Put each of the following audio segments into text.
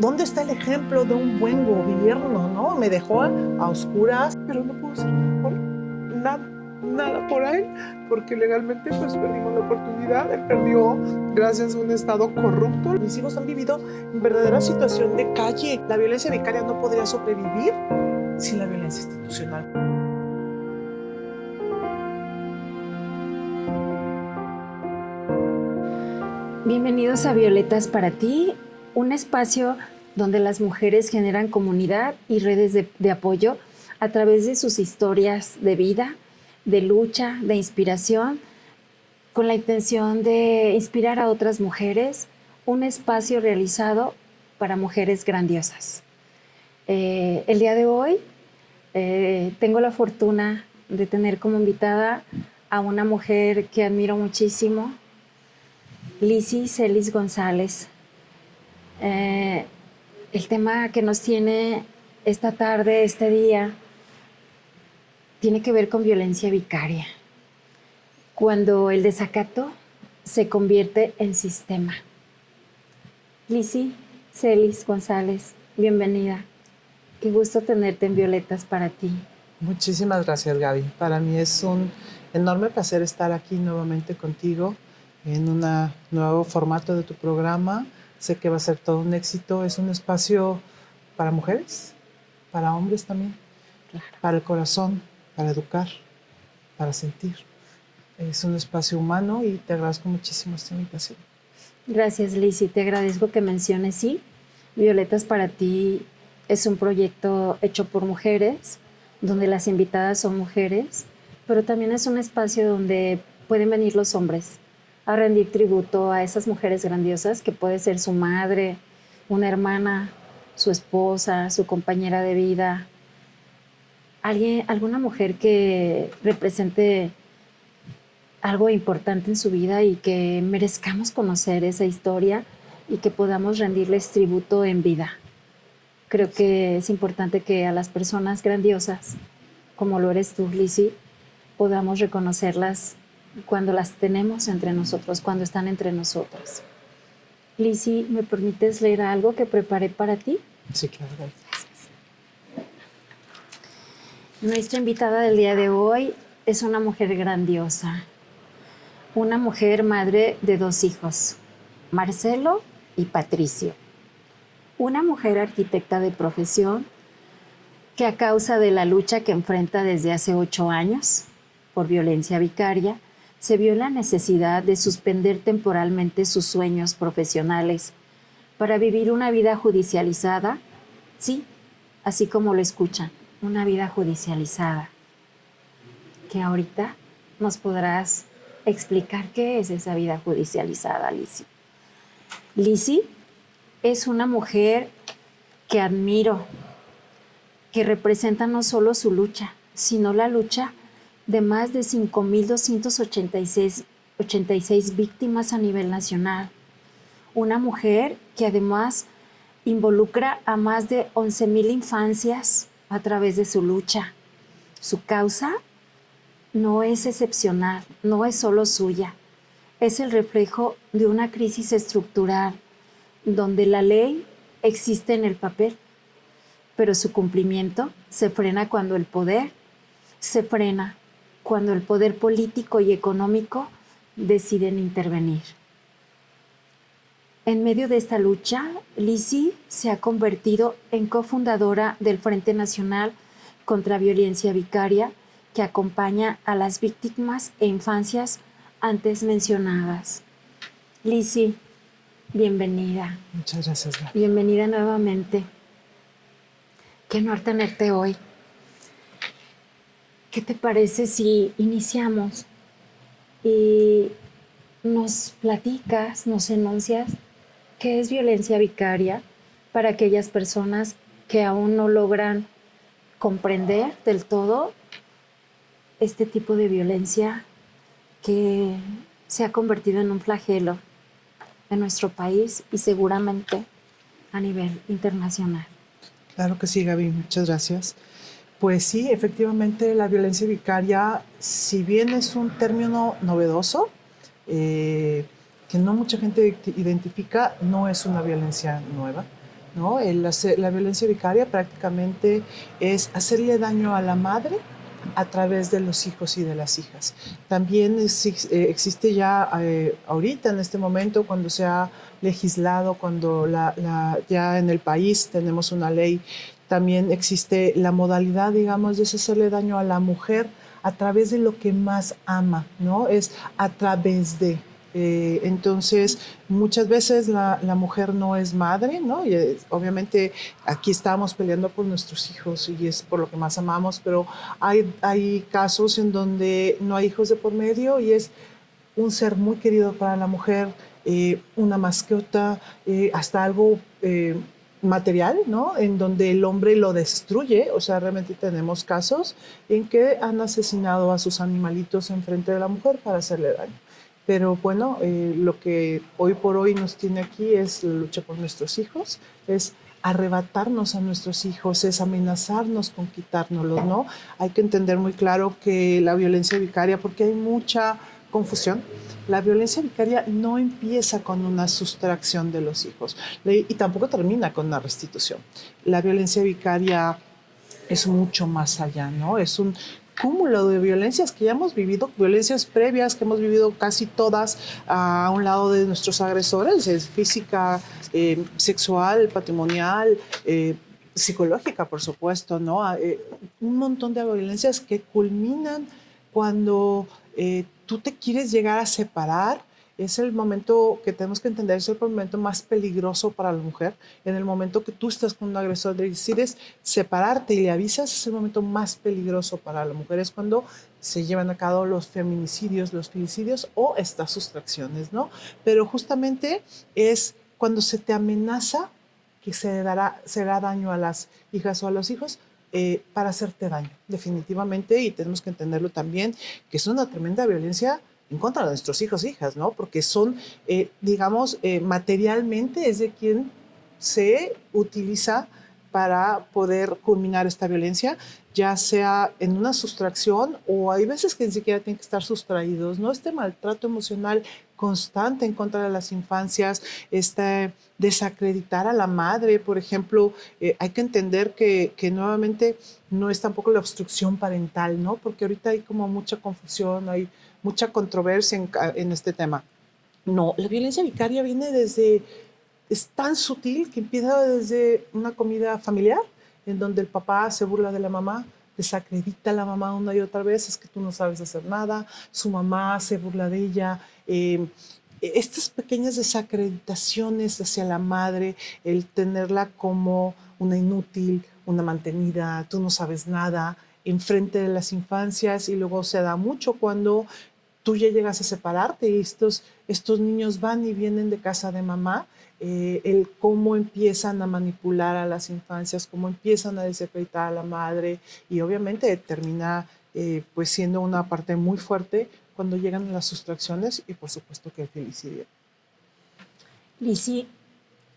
¿Dónde está el ejemplo de un buen gobierno, no? Me dejó a oscuras, pero no puedo ser mejor. Nada por él, porque legalmente pues perdimos la oportunidad. Él perdió gracias a un Estado corrupto. Mis hijos han vivido en verdadera situación de calle. La violencia vicaria no podría sobrevivir sin la violencia institucional. Bienvenidos a Violetas para ti, un espacio donde las mujeres generan comunidad y redes de apoyo a través de sus historias de vida, de lucha, de inspiración, con la intención de inspirar a otras mujeres, un espacio realizado para mujeres grandiosas. El día de hoy tengo la fortuna de tener como invitada a una mujer que admiro muchísimo, Lizzy Celis González. El tema que nos tiene esta tarde, este día, tiene que ver con violencia vicaria. Cuando el desacato se convierte en sistema. Lizzy Celis González, bienvenida. Qué gusto tenerte en Violetas para ti. Muchísimas gracias, Gaby. Para mí es un enorme placer estar aquí nuevamente contigo en un nuevo formato de tu programa. Sé que va a ser todo un éxito. Es un espacio para mujeres, para hombres también, claro, para el corazón, para educar, para sentir. Es un espacio humano y te agradezco muchísimo esta invitación. Gracias, Lizzy. Te agradezco que menciones, sí, Violetas para ti es un proyecto hecho por mujeres, donde las invitadas son mujeres, pero también es un espacio donde pueden venir los hombres a rendir tributo a esas mujeres grandiosas que puede ser su madre, una hermana, su esposa, su compañera de vida, alguna mujer que represente algo importante en su vida y que merezcamos conocer esa historia y que podamos rendirles tributo en vida. Creo que es importante que a las personas grandiosas, como lo eres tú, Lizzy, podamos reconocerlas cuando las tenemos entre nosotros, cuando están entre nosotros. Lizzy, ¿me permites leer algo que preparé para ti? Sí, claro. Gracias. Nuestra invitada del día de hoy es una mujer grandiosa, una mujer madre de 2 hijos, Marcelo y Patricio. Una mujer arquitecta de profesión que a causa de la lucha que enfrenta desde hace 8 años por violencia vicaria, se vio la necesidad de suspender temporalmente sus sueños profesionales para vivir una vida judicializada, sí, así como lo escuchan, una vida judicializada, que ahorita nos podrás explicar qué es esa vida judicializada, Lizzy. Lizzy es una mujer que admiro, que representa no solo su lucha, sino la lucha de más de 5.286 víctimas a nivel nacional. Una mujer que además involucra a más de 11,000 infancias a través de su lucha. Su causa no es excepcional, no es solo suya, es el reflejo de una crisis estructural donde la ley existe en el papel, pero su cumplimiento se frena cuando el poder se frena, cuando el poder político y económico deciden intervenir. En medio de esta lucha, Lizzy se ha convertido en cofundadora del Frente Nacional contra Violencia Vicaria, que acompaña a las víctimas e infancias antes mencionadas. Lizzy, bienvenida. Muchas gracias, Gaby. Bienvenida nuevamente. Qué honor tenerte hoy. ¿Qué te parece si iniciamos y nos platicas, nos enuncias qué es violencia vicaria para aquellas personas que aún no logran comprender del todo este tipo de violencia que se ha convertido en un flagelo en nuestro país y seguramente a nivel internacional? Claro que sí, Gaby, muchas gracias. Pues sí, efectivamente la violencia vicaria, si bien es un término novedoso, que no mucha gente identifica, no es una violencia nueva. ¿no? La violencia vicaria prácticamente es hacerle daño a la madre a través de los hijos y de las hijas. También existe ya ahorita, en este momento, cuando se ha legislado, cuando ya en el país tenemos una ley, también existe la modalidad, digamos, de hacerle daño a la mujer a través de lo que más ama, ¿no? Es a través de... entonces, muchas veces la mujer no es madre, ¿no? Y obviamente aquí estamos peleando por nuestros hijos y es por lo que más amamos, pero hay casos en donde no hay hijos de por medio y es un ser muy querido para la mujer, una mascota, hasta algo material, ¿no? En donde el hombre lo destruye. O sea, realmente tenemos casos en que han asesinado a sus animalitos en frente de la mujer para hacerle daño. Pero bueno, lo que hoy por hoy nos tiene aquí es la lucha por nuestros hijos, es arrebatarnos a nuestros hijos, es amenazarnos con quitárnoslos, ¿no? Hay que entender muy claro que la violencia vicaria, porque hay mucha confusión, la violencia vicaria no empieza con una sustracción de los hijos y tampoco termina con una restitución. La violencia vicaria es mucho más allá, ¿no? Es un cúmulo de violencias que ya hemos vivido, violencias previas que hemos vivido casi todas a un lado de nuestros agresores, es física, sexual, patrimonial, psicológica, por supuesto, ¿no? Un montón de violencias que culminan cuando tú te quieres llegar a separar. Es el momento que tenemos que entender, es el momento más peligroso para la mujer. En el momento que tú estás con un agresor y decides separarte y le avisas, es el momento más peligroso para la mujer. Es cuando se llevan a cabo los feminicidios, los filicidios o estas sustracciones, ¿no? Pero justamente es cuando se te amenaza que será daño a las hijas o a los hijos, para hacerte daño, definitivamente, y tenemos que entenderlo también, que es una tremenda violencia en contra de nuestros hijos e hijas, ¿no? Porque son, digamos, materialmente es de quien se utiliza para poder culminar esta violencia, ya sea en una sustracción o hay veces que ni siquiera tienen que estar sustraídos, ¿no? Este maltrato emocional constante en contra de las infancias, este desacreditar a la madre, por ejemplo, hay que entender que nuevamente no es tampoco la obstrucción parental, ¿no? Porque ahorita hay como mucha confusión, hay mucha controversia en este tema. No, la violencia vicaria viene desde, es tan sutil que empieza desde una comida familiar, en donde el papá se burla de la mamá, desacredita a la mamá una y otra vez, es que tú no sabes hacer nada, su mamá se burla de ella. Estas pequeñas desacreditaciones hacia la madre, el tenerla como una inútil, una mantenida, tú no sabes nada, enfrente de las infancias, y luego se da mucho cuando tú ya llegas a separarte y estos niños van y vienen de casa de mamá, el cómo empiezan a manipular a las infancias, cómo empiezan a desacreditar a la madre, y obviamente termina pues siendo una parte muy fuerte cuando llegan las sustracciones y por supuesto que el femicidio. Lisi,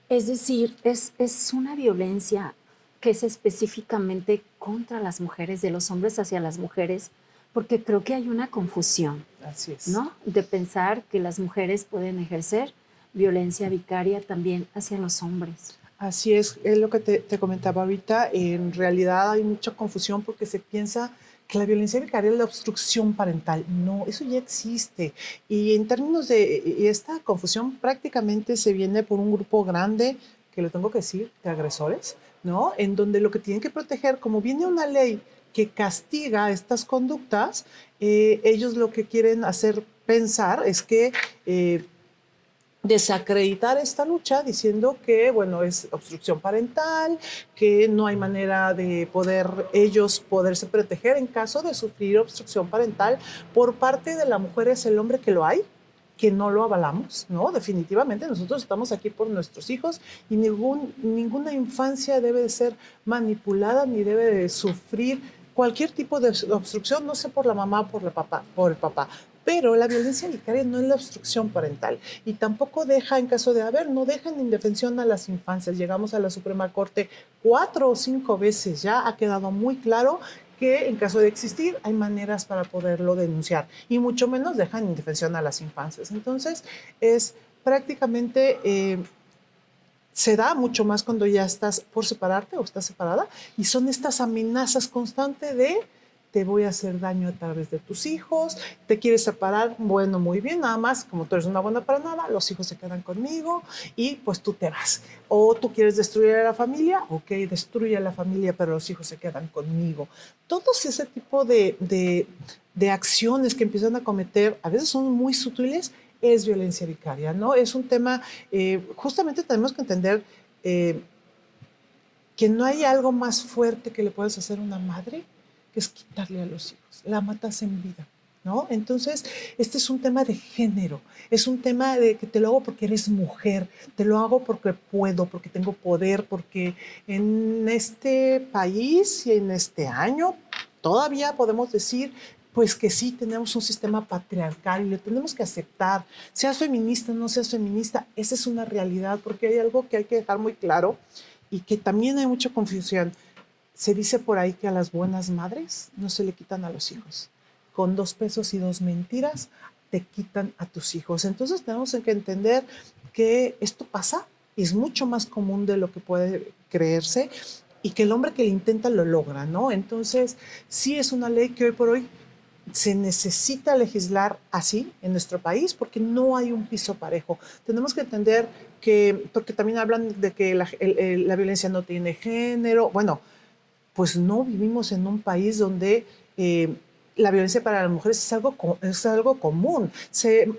es decir, es una violencia que es específicamente contra las mujeres, de los hombres hacia las mujeres, porque creo que hay una confusión, Así es. ¿no? De pensar que las mujeres pueden ejercer violencia vicaria también hacia los hombres. Así es lo que te comentaba ahorita. En realidad hay mucha confusión porque se piensa que la violencia vicaria es la obstrucción parental. No, eso ya existe. Y en términos de esta confusión prácticamente se viene por un grupo grande, que lo tengo que decir, de agresores, ¿no? En donde lo que tienen que proteger, como viene una ley que castiga estas conductas, ellos lo que quieren hacer pensar es que desacreditar esta lucha diciendo que, bueno, es obstrucción parental, que no hay manera de ellos poderse proteger en caso de sufrir obstrucción parental por parte de la mujer. Es el hombre que lo hay, que no lo avalamos, ¿no? Definitivamente nosotros estamos aquí por nuestros hijos y ninguna infancia debe de ser manipulada ni debe de sufrir cualquier tipo de obstrucción, no sé, por la mamá o por el papá. Pero la violencia vicaria no es la obstrucción parental y tampoco deja, en caso de haber, no deja en indefensión a las infancias. Llegamos a la Suprema Corte 4 o 5 veces, ya ha quedado muy claro que en caso de existir hay maneras para poderlo denunciar y mucho menos deja en indefensión a las infancias. Entonces es prácticamente se da mucho más cuando ya estás por separarte o estás separada, y son estas amenazas constantes de te voy a hacer daño a través de tus hijos, te quieres separar, bueno, muy bien, nada más, como tú eres una buena para nada, los hijos se quedan conmigo y pues tú te vas. O tú quieres destruir a la familia, ok, destruye a la familia, pero los hijos se quedan conmigo. Todos ese tipo de acciones que empiezan a cometer, a veces son muy sutiles, es violencia vicaria, ¿no? Es un tema, justamente tenemos que entender eh, que no hay algo más fuerte que le puedas hacer a una madre que es quitarle a los hijos. La matas en vida, ¿no? Entonces, este es un tema de género, es un tema de que te lo hago porque eres mujer, te lo hago porque puedo, porque tengo poder, porque en este país y en este año todavía podemos decir pues que sí tenemos un sistema patriarcal y lo tenemos que aceptar. Seas feminista o no seas feminista, esa es una realidad, porque hay algo que hay que dejar muy claro y que también hay mucha confusión. Se dice por ahí que a las buenas madres no se le quitan a los hijos. Con 2 pesos y 2 mentiras te quitan a tus hijos. Entonces tenemos que entender que esto pasa y es mucho más común de lo que puede creerse y que el hombre que lo intenta lo logra, ¿no? Entonces sí es una ley que hoy por hoy se necesita legislar así en nuestro país porque no hay un piso parejo. Tenemos que entender que, porque también hablan de que la violencia no tiene género, bueno, pues no vivimos en un país donde la violencia para las mujeres es algo común.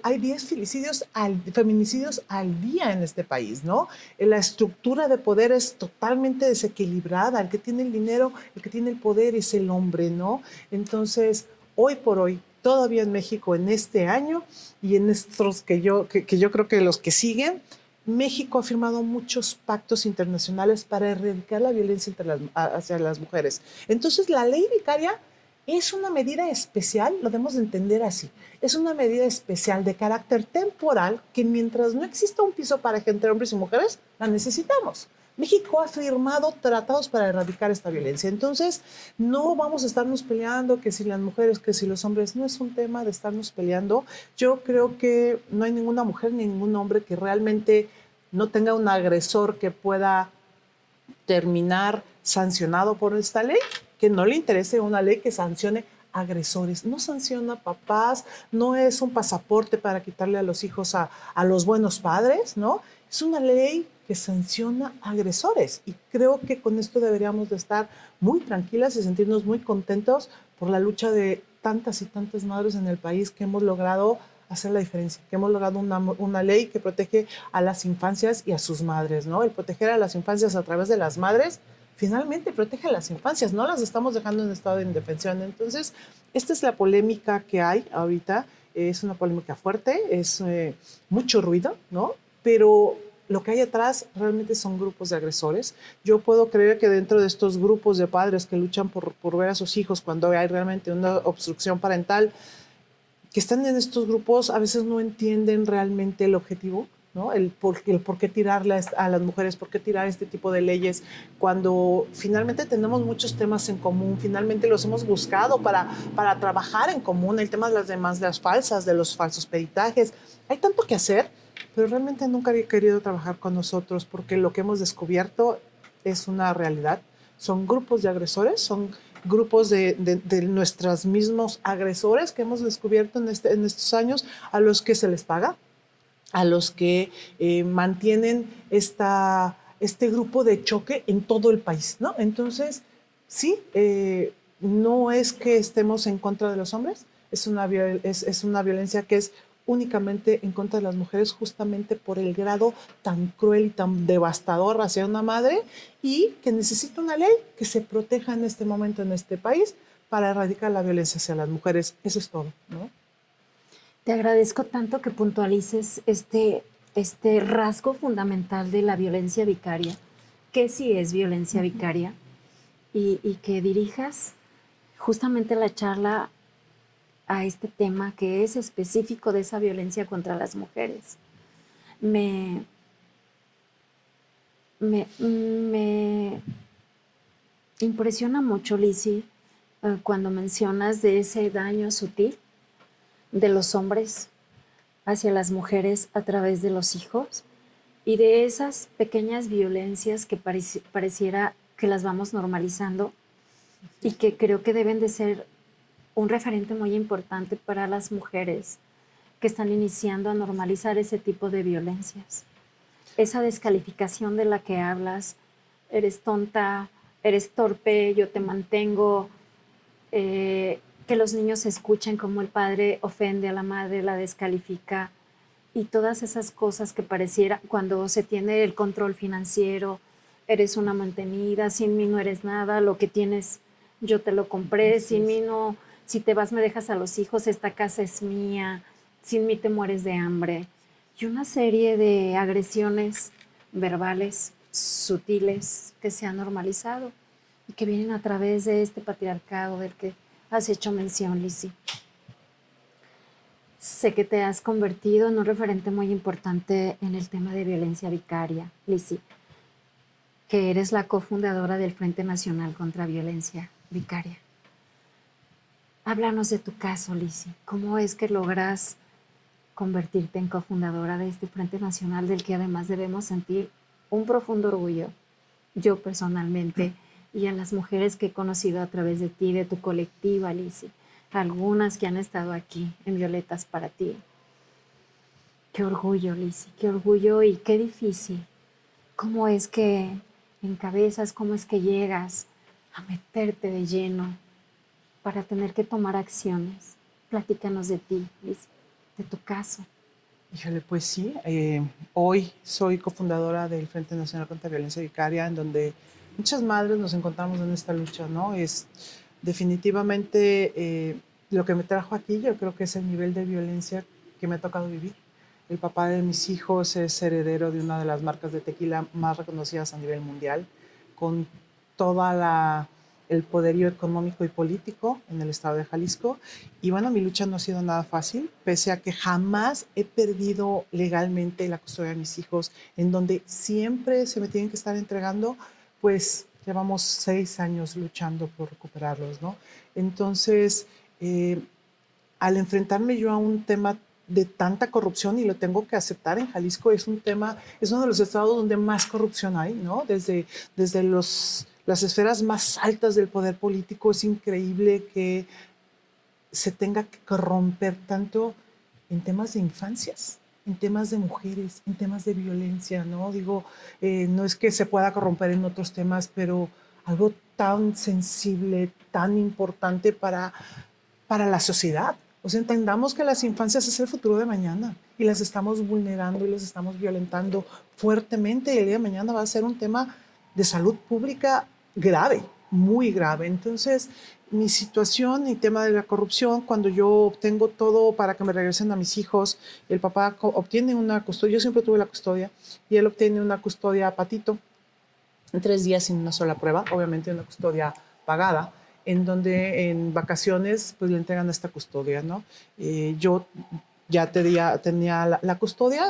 Hay 10 feminicidios al día en este país, ¿no? La estructura de poder es totalmente desequilibrada. El que tiene el dinero, el que tiene el poder es el hombre, ¿no? Entonces, hoy por hoy, todavía en México, en este año y en estos que yo creo que los que siguen, México ha firmado muchos pactos internacionales para erradicar la violencia hacia las mujeres. Entonces, la ley vicaria es una medida especial, lo debemos de entender así, es una medida especial de carácter temporal que mientras no exista un piso parejo entre hombres y mujeres, la necesitamos. México ha firmado tratados para erradicar esta violencia. Entonces, no vamos a estarnos peleando que si las mujeres, que si los hombres, no es un tema de estarnos peleando. Yo creo que no hay ninguna mujer ni ningún hombre que realmente no tenga un agresor que pueda terminar sancionado por esta ley, que no le interese una ley que sancione agresores, no sanciona papás, no es un pasaporte para quitarle a los hijos a los buenos padres, ¿no? Es una ley que sanciona agresores y creo que con esto deberíamos de estar muy tranquilas y sentirnos muy contentos por la lucha de tantas y tantas madres en el país que hemos logrado hacer la diferencia, que hemos logrado una ley que protege a las infancias y a sus madres, ¿no? El proteger a las infancias a través de las madres finalmente protege a las infancias, no las estamos dejando en estado de indefensión. Entonces, esta es la polémica que hay ahorita, es una polémica fuerte, es mucho ruido, ¿no? Pero lo que hay atrás realmente son grupos de agresores. Yo puedo creer que dentro de estos grupos de padres que luchan por ver a sus hijos cuando hay realmente una obstrucción parental, que están en estos grupos a veces no entienden realmente el objetivo, ¿no? El por qué tirarle a las mujeres, por qué tirar este tipo de leyes, cuando finalmente tenemos muchos temas en común, finalmente los hemos buscado para trabajar en común, el tema de las demandas falsas, de los falsos peritajes. Hay tanto que hacer, pero realmente nunca había querido trabajar con nosotros porque lo que hemos descubierto es una realidad. Son grupos de agresores, son grupos de nuestros mismos agresores que hemos descubierto en estos años, a los que se les paga, a los que mantienen este grupo de choque en todo el país, ¿no? Entonces, sí, no es que estemos en contra de los hombres, es una violencia que es únicamente en contra de las mujeres justamente por el grado tan cruel y tan devastador hacia una madre y que necesita una ley que se proteja en este momento en este país para erradicar la violencia hacia las mujeres. Eso es todo, ¿no? Te agradezco tanto que puntualices este rasgo fundamental de la violencia vicaria, que sí es violencia vicaria, y que dirijas justamente la charla a este tema que es específico de esa violencia contra las mujeres. Me impresiona mucho, Lizzy, cuando mencionas de ese daño sutil de los hombres hacia las mujeres a través de los hijos Y de esas pequeñas violencias que pareciera que las vamos normalizando y que creo que deben de ser un referente muy importante para las mujeres que están iniciando a normalizar ese tipo de violencias. Esa descalificación de la que hablas, eres tonta, eres torpe, yo te mantengo, que los niños escuchen cómo el padre ofende a la madre, la descalifica, y todas esas cosas que pareciera cuando se tiene el control financiero, eres una mantenida, sin mí no eres nada, lo que tienes yo te lo compré, sin mí no, si te vas me dejas a los hijos, esta casa es mía, sin mí te mueres de hambre. Y una serie de agresiones verbales sutiles que se han normalizado y que vienen a través de este patriarcado del que has hecho mención, Lizzy. Sé que te has convertido en un referente muy importante en el tema de violencia vicaria, Lizzy, que eres la cofundadora del Frente Nacional contra Violencia Vicaria. Háblanos de tu caso, Lizzy. ¿Cómo es que logras convertirte en cofundadora de este Frente Nacional del que además debemos sentir un profundo orgullo? Yo personalmente y a las mujeres que he conocido a través de ti, de tu colectiva, Lizzy, algunas que han estado aquí en Violetas para ti. Qué orgullo, Lizzy, qué orgullo y qué difícil. ¿Cómo es que encabezas, cómo es que llegas a meterte de lleno para tener que tomar acciones? Platícanos de ti, Lizzy, de tu caso. Híjole, pues sí, hoy soy cofundadora del Frente Nacional contra Violencia Vicaria, en donde muchas madres nos encontramos en esta lucha, ¿no? Es definitivamente lo que me trajo aquí, yo creo que es el nivel de violencia que me ha tocado vivir. El papá de mis hijos es heredero de una de las marcas de tequila más reconocidas a nivel mundial, con toda el poderío económico y político en el estado de Jalisco. Y bueno, mi lucha no ha sido nada fácil, pese a que jamás he perdido legalmente la custodia de mis hijos, en donde siempre se me tienen que estar entregando, pues llevamos 6 años luchando por recuperarlos, ¿no? Entonces, al enfrentarme yo a un tema de tanta corrupción, y lo tengo que aceptar, en Jalisco es un tema, es uno de los estados donde más corrupción hay, ¿no? Desde las esferas más altas del poder político, es increíble que se tenga que corromper tanto en temas de infancias, en temas de mujeres, en temas de violencia, ¿no? Digo, no es que se pueda corromper en otros temas, pero algo tan sensible, tan importante para la sociedad. O sea, entendamos que las infancias es el futuro de mañana y las estamos vulnerando y las estamos violentando fuertemente, y el día de mañana va a ser un tema de salud pública grave, muy grave. Entonces, mi situación y tema de la corrupción, cuando yo obtengo todo para que me regresen a mis hijos, el papá obtiene una custodia, yo siempre tuve la custodia, y él obtiene una custodia a patito en 3 días sin una sola prueba, obviamente una custodia pagada, en donde en vacaciones pues le entregan esta custodia, ¿no? Yo ya tenía la custodia,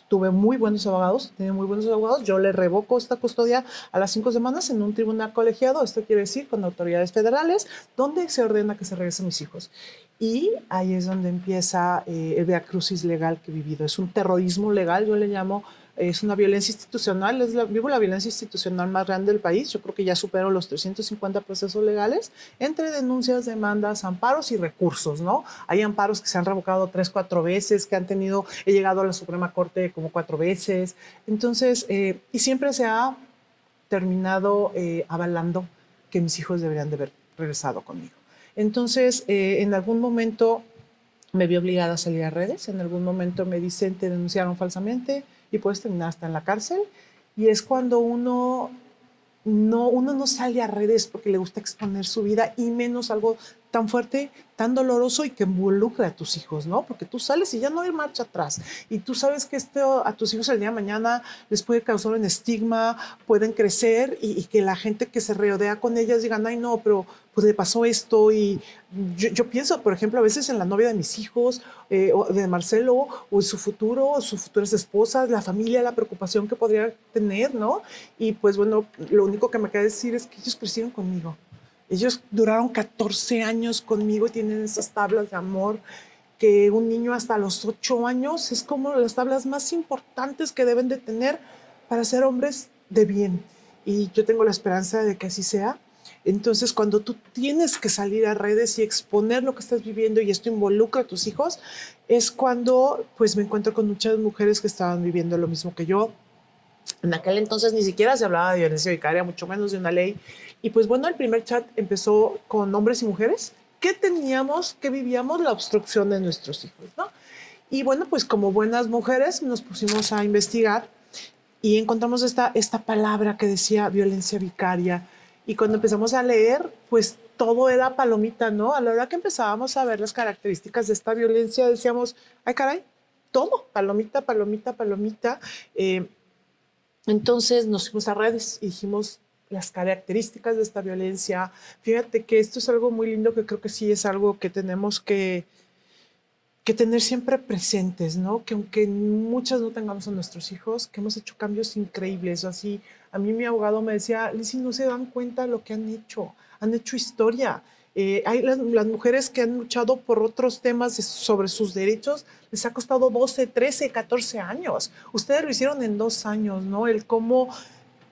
tuve muy buenos abogados, tenía muy buenos abogados, yo le revoco esta custodia a las 5 semanas en un tribunal colegiado, esto quiere decir con autoridades federales, donde se ordena que se regresen mis hijos. Y ahí es donde empieza el viacrucis legal que he vivido. Es un terrorismo legal, yo le llamo, es una violencia institucional, vivo la violencia institucional más grande del país. Yo creo que ya supero los 350 procesos legales entre denuncias, demandas, amparos y recursos, ¿no? Hay amparos que se han revocado 3, 4 veces, que han tenido, he llegado a la Suprema Corte como 4 veces. Entonces, y siempre se ha terminado avalando que mis hijos deberían de haber regresado conmigo. Entonces, en algún momento me vi obligada a salir a redes, en algún momento me dicen, te denunciaron falsamente y puedes terminar hasta en la cárcel. Y es cuando uno no sale a redes porque le gusta exponer su vida, y menos algo tan fuerte, tan doloroso y que involucra a tus hijos, ¿no? Porque tú sales y ya no hay marcha atrás. Y tú sabes que esto a tus hijos el día de mañana les puede causar un estigma, pueden crecer y que la gente que se rodea con ellas digan, ay no, pero pues le pasó esto. Y yo pienso, por ejemplo, a veces en la novia de mis hijos, o de Marcelo, o en su futuro, o sus futuras esposas, la familia, la preocupación que podría tener, ¿no? Y pues bueno, lo único que me queda decir es que ellos crecieron conmigo. Ellos duraron 14 años conmigo y tienen esas tablas de amor. que un niño hasta los 8 años es como las tablas más importantes que deben de tener para ser hombres de bien. Y yo tengo la esperanza de que así sea. Entonces, cuando tú tienes que salir a redes y exponer lo que estás viviendo y esto involucra a tus hijos, es cuando pues me encuentro con muchas mujeres que estaban viviendo lo mismo que yo. En aquel entonces ni siquiera se hablaba de violencia vicaria, mucho menos de una ley. Y pues bueno, el primer chat empezó con hombres y mujeres que teníamos, que vivíamos la obstrucción de nuestros hijos, ¿no? Y bueno, pues como buenas mujeres nos pusimos a investigar y encontramos esta palabra que decía violencia vicaria. Y cuando empezamos a leer, pues todo era palomita, ¿no? A la hora que empezábamos a ver las características de esta violencia, decíamos, ay caray, todo, palomita, palomita, palomita. Entonces nos fuimos a redes y dijimos las características de esta violencia. Fíjate que esto es algo muy lindo que creo que sí es algo que tenemos que tener siempre presentes, ¿no? Que aunque muchas no tengamos a nuestros hijos, que hemos hecho cambios increíbles. Así, a mí mi abogado me decía, Lizzy, no se dan cuenta de lo que han hecho historia. Hay las mujeres que han luchado por otros temas sobre sus derechos, les ha costado 12, 13, 14 años. Ustedes lo hicieron en 2 años, ¿no? El cómo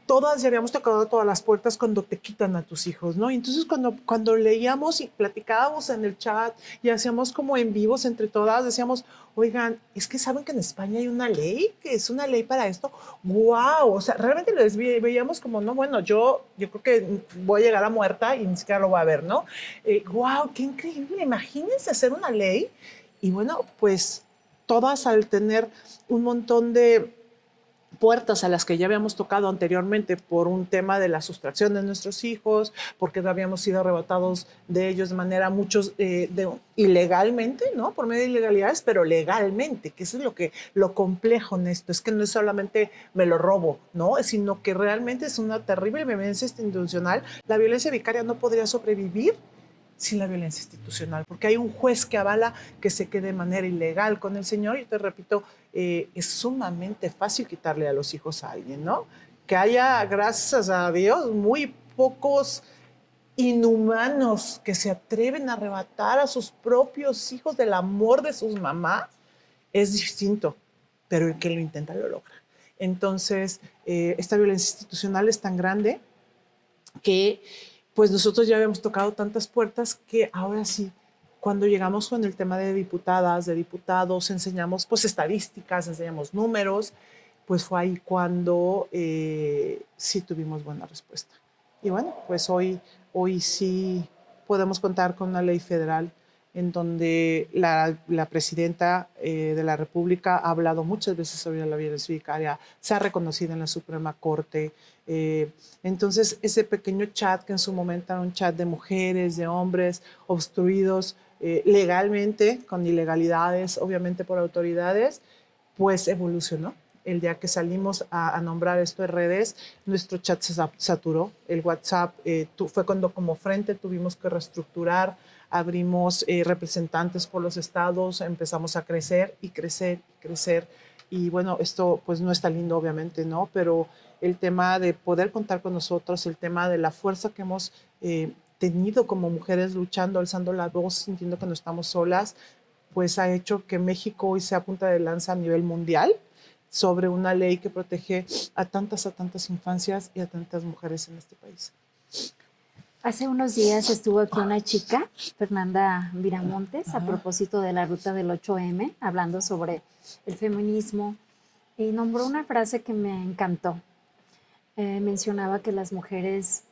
todas ya habíamos tocado todas las puertas cuando te quitan a tus hijos, ¿no? Y entonces cuando leíamos y platicábamos en el chat y hacíamos como en vivos entre todas, decíamos, oigan, es que saben que en España hay una ley, que es una ley para esto. ¡Wow! O sea, realmente les veíamos como, no, bueno, yo creo que voy a llegar a muerta y ni siquiera lo voy a ver, ¿no? ¡Wow! ¡Qué increíble! Imagínense hacer una ley. Y bueno, pues todas al tener un montón de puertas a las que ya habíamos tocado anteriormente por un tema de la sustracción de nuestros hijos, porque habíamos sido arrebatados de ellos de manera muchos ilegalmente, ¿no? Por medio de ilegalidades, pero legalmente, que eso es lo complejo en esto, es que no es solamente me lo robo, ¿no? Sino que realmente es una terrible violencia institucional. La violencia vicaria no podría sobrevivir sin la violencia institucional, porque hay un juez que avala que se quede de manera ilegal con el señor y te repito, es sumamente fácil quitarle a los hijos a alguien, ¿no? Que haya, gracias a Dios, muy pocos inhumanos que se atreven a arrebatar a sus propios hijos del amor de sus mamás, es distinto, pero el que lo intenta lo logra. Entonces, esta violencia institucional es tan grande que pues nosotros ya habíamos tocado tantas puertas que ahora sí, cuando llegamos con el tema de diputadas, de diputados, enseñamos pues estadísticas, enseñamos números, pues fue ahí cuando sí tuvimos buena respuesta. Y bueno, pues hoy sí podemos contar con una ley federal en donde la presidenta de la República ha hablado muchas veces sobre la violencia vicaria, se ha reconocido en la Suprema Corte. Entonces, ese pequeño chat que en su momento era un chat de mujeres, de hombres, obstruidos legalmente, con ilegalidades, obviamente por autoridades, pues evolucionó. El día que salimos a nombrar esto en redes, nuestro chat se saturó. El WhatsApp fue cuando como frente tuvimos que reestructurar, abrimos representantes por los estados, empezamos a crecer y crecer y crecer. Y bueno, esto pues no está lindo obviamente, ¿no? Pero el tema de poder contar con nosotros, el tema de la fuerza que hemos tenido como mujeres luchando, alzando la voz, sintiendo que no estamos solas, pues ha hecho que México hoy sea punta de lanza a nivel mundial sobre una ley que protege a tantas infancias y a tantas mujeres en este país. Hace unos días estuvo aquí una chica, Fernanda Viramontes, a propósito de la ruta del 8M, hablando sobre el feminismo, y nombró una frase que me encantó. Mencionaba que las mujeres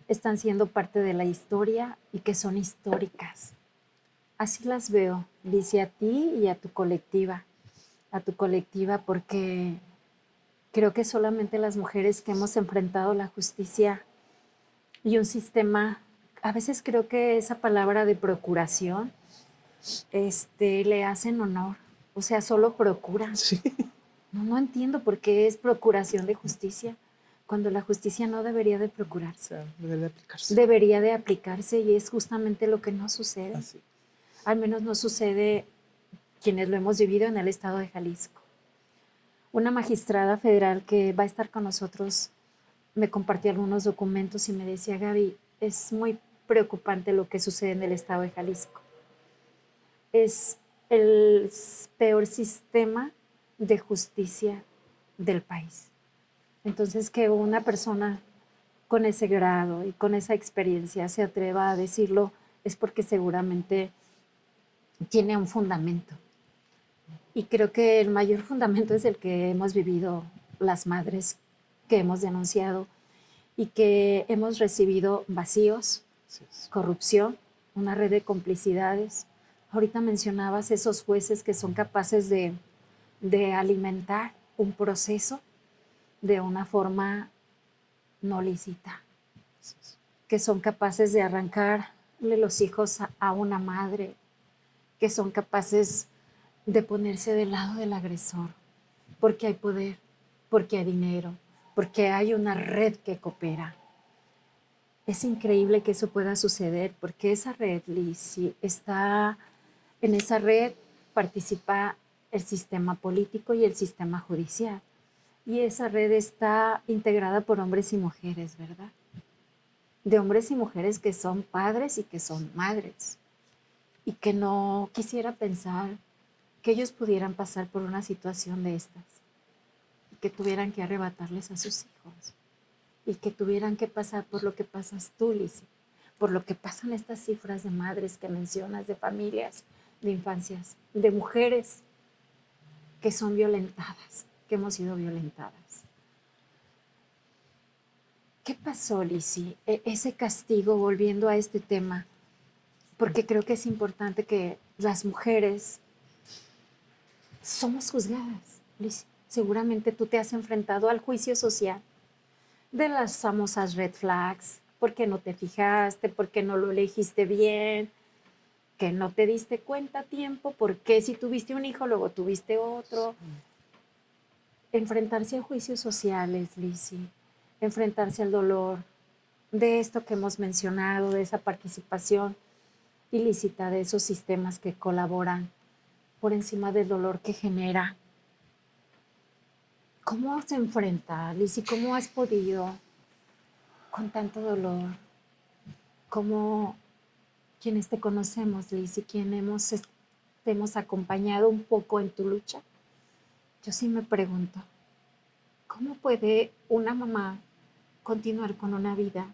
están siendo parte de la historia y que son históricas. Así las veo, dice a ti y a tu colectiva, porque creo que solamente las mujeres que hemos enfrentado la justicia y un sistema, a veces creo que esa palabra de procuración, le hacen honor, o sea, solo procuran. Sí. No entiendo por qué es procuración de justicia, cuando la justicia no debería de procurarse. O sea, debería aplicarse. Debería de aplicarse y es justamente lo que no sucede. Así. Al menos no sucede quienes lo hemos vivido en el estado de Jalisco. Una magistrada federal que va a estar con nosotros me compartió algunos documentos y me decía, Gaby, es muy preocupante lo que sucede en el estado de Jalisco. Es el peor sistema de justicia del país. Entonces, que una persona con ese grado y con esa experiencia se atreva a decirlo es porque seguramente tiene un fundamento. Y creo que el mayor fundamento es el que hemos vivido las madres que hemos denunciado y que hemos recibido vacíos, corrupción, una red de complicidades. Ahorita mencionabas esos jueces que son capaces de alimentar un proceso de una forma no lícita, que son capaces de arrancarle los hijos a una madre, que son capaces de ponerse del lado del agresor, porque hay poder, porque hay dinero, porque hay una red que coopera. Es increíble que eso pueda suceder, porque esa red, Lizzy, en esa red participa el sistema político y el sistema judicial. Y esa red está integrada por hombres y mujeres, ¿verdad? De hombres y mujeres que son padres y que son madres. Y que no quisiera pensar que ellos pudieran pasar por una situación de estas. Y que tuvieran que arrebatarles a sus hijos. Y que tuvieran que pasar por lo que pasas tú, Lizzy. Por lo que pasan estas cifras de madres que mencionas, de familias, de infancias, de mujeres que son violentadas, que hemos sido violentadas. ¿Qué pasó, Lizzy? Ese castigo, volviendo a este tema, porque creo que es importante que las mujeres somos juzgadas, Lizzy. Seguramente tú te has enfrentado al juicio social de las famosas red flags, porque no te fijaste, porque no lo elegiste bien, que no te diste cuenta a tiempo, porque si tuviste un hijo, luego tuviste otro. Enfrentarse a juicios sociales, Lizzy, enfrentarse al dolor de esto que hemos mencionado, de esa participación ilícita de esos sistemas que colaboran por encima del dolor que genera. ¿Cómo se enfrenta, Lizzy? ¿Cómo has podido con tanto dolor? ¿Cómo quienes te conocemos, Lizzy, quienes te hemos acompañado un poco en tu lucha? Yo sí me pregunto, ¿cómo puede una mamá continuar con una vida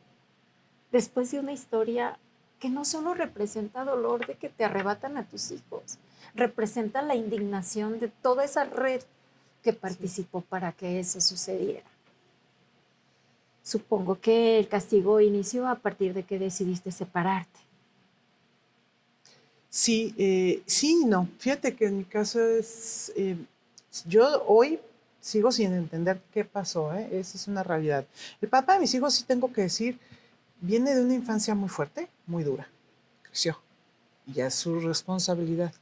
después de una historia que no solo representa dolor de que te arrebatan a tus hijos, representa la indignación de toda esa red que participó para que eso sucediera? Supongo que el castigo inició a partir de que decidiste separarte. Sí, sí y no. Fíjate que en mi caso yo hoy sigo sin entender qué pasó, ¿eh? Esa es una realidad. El papá de mis hijos, sí tengo que decir, viene de una infancia muy fuerte, muy dura. Creció. Y ya es su responsabilidad.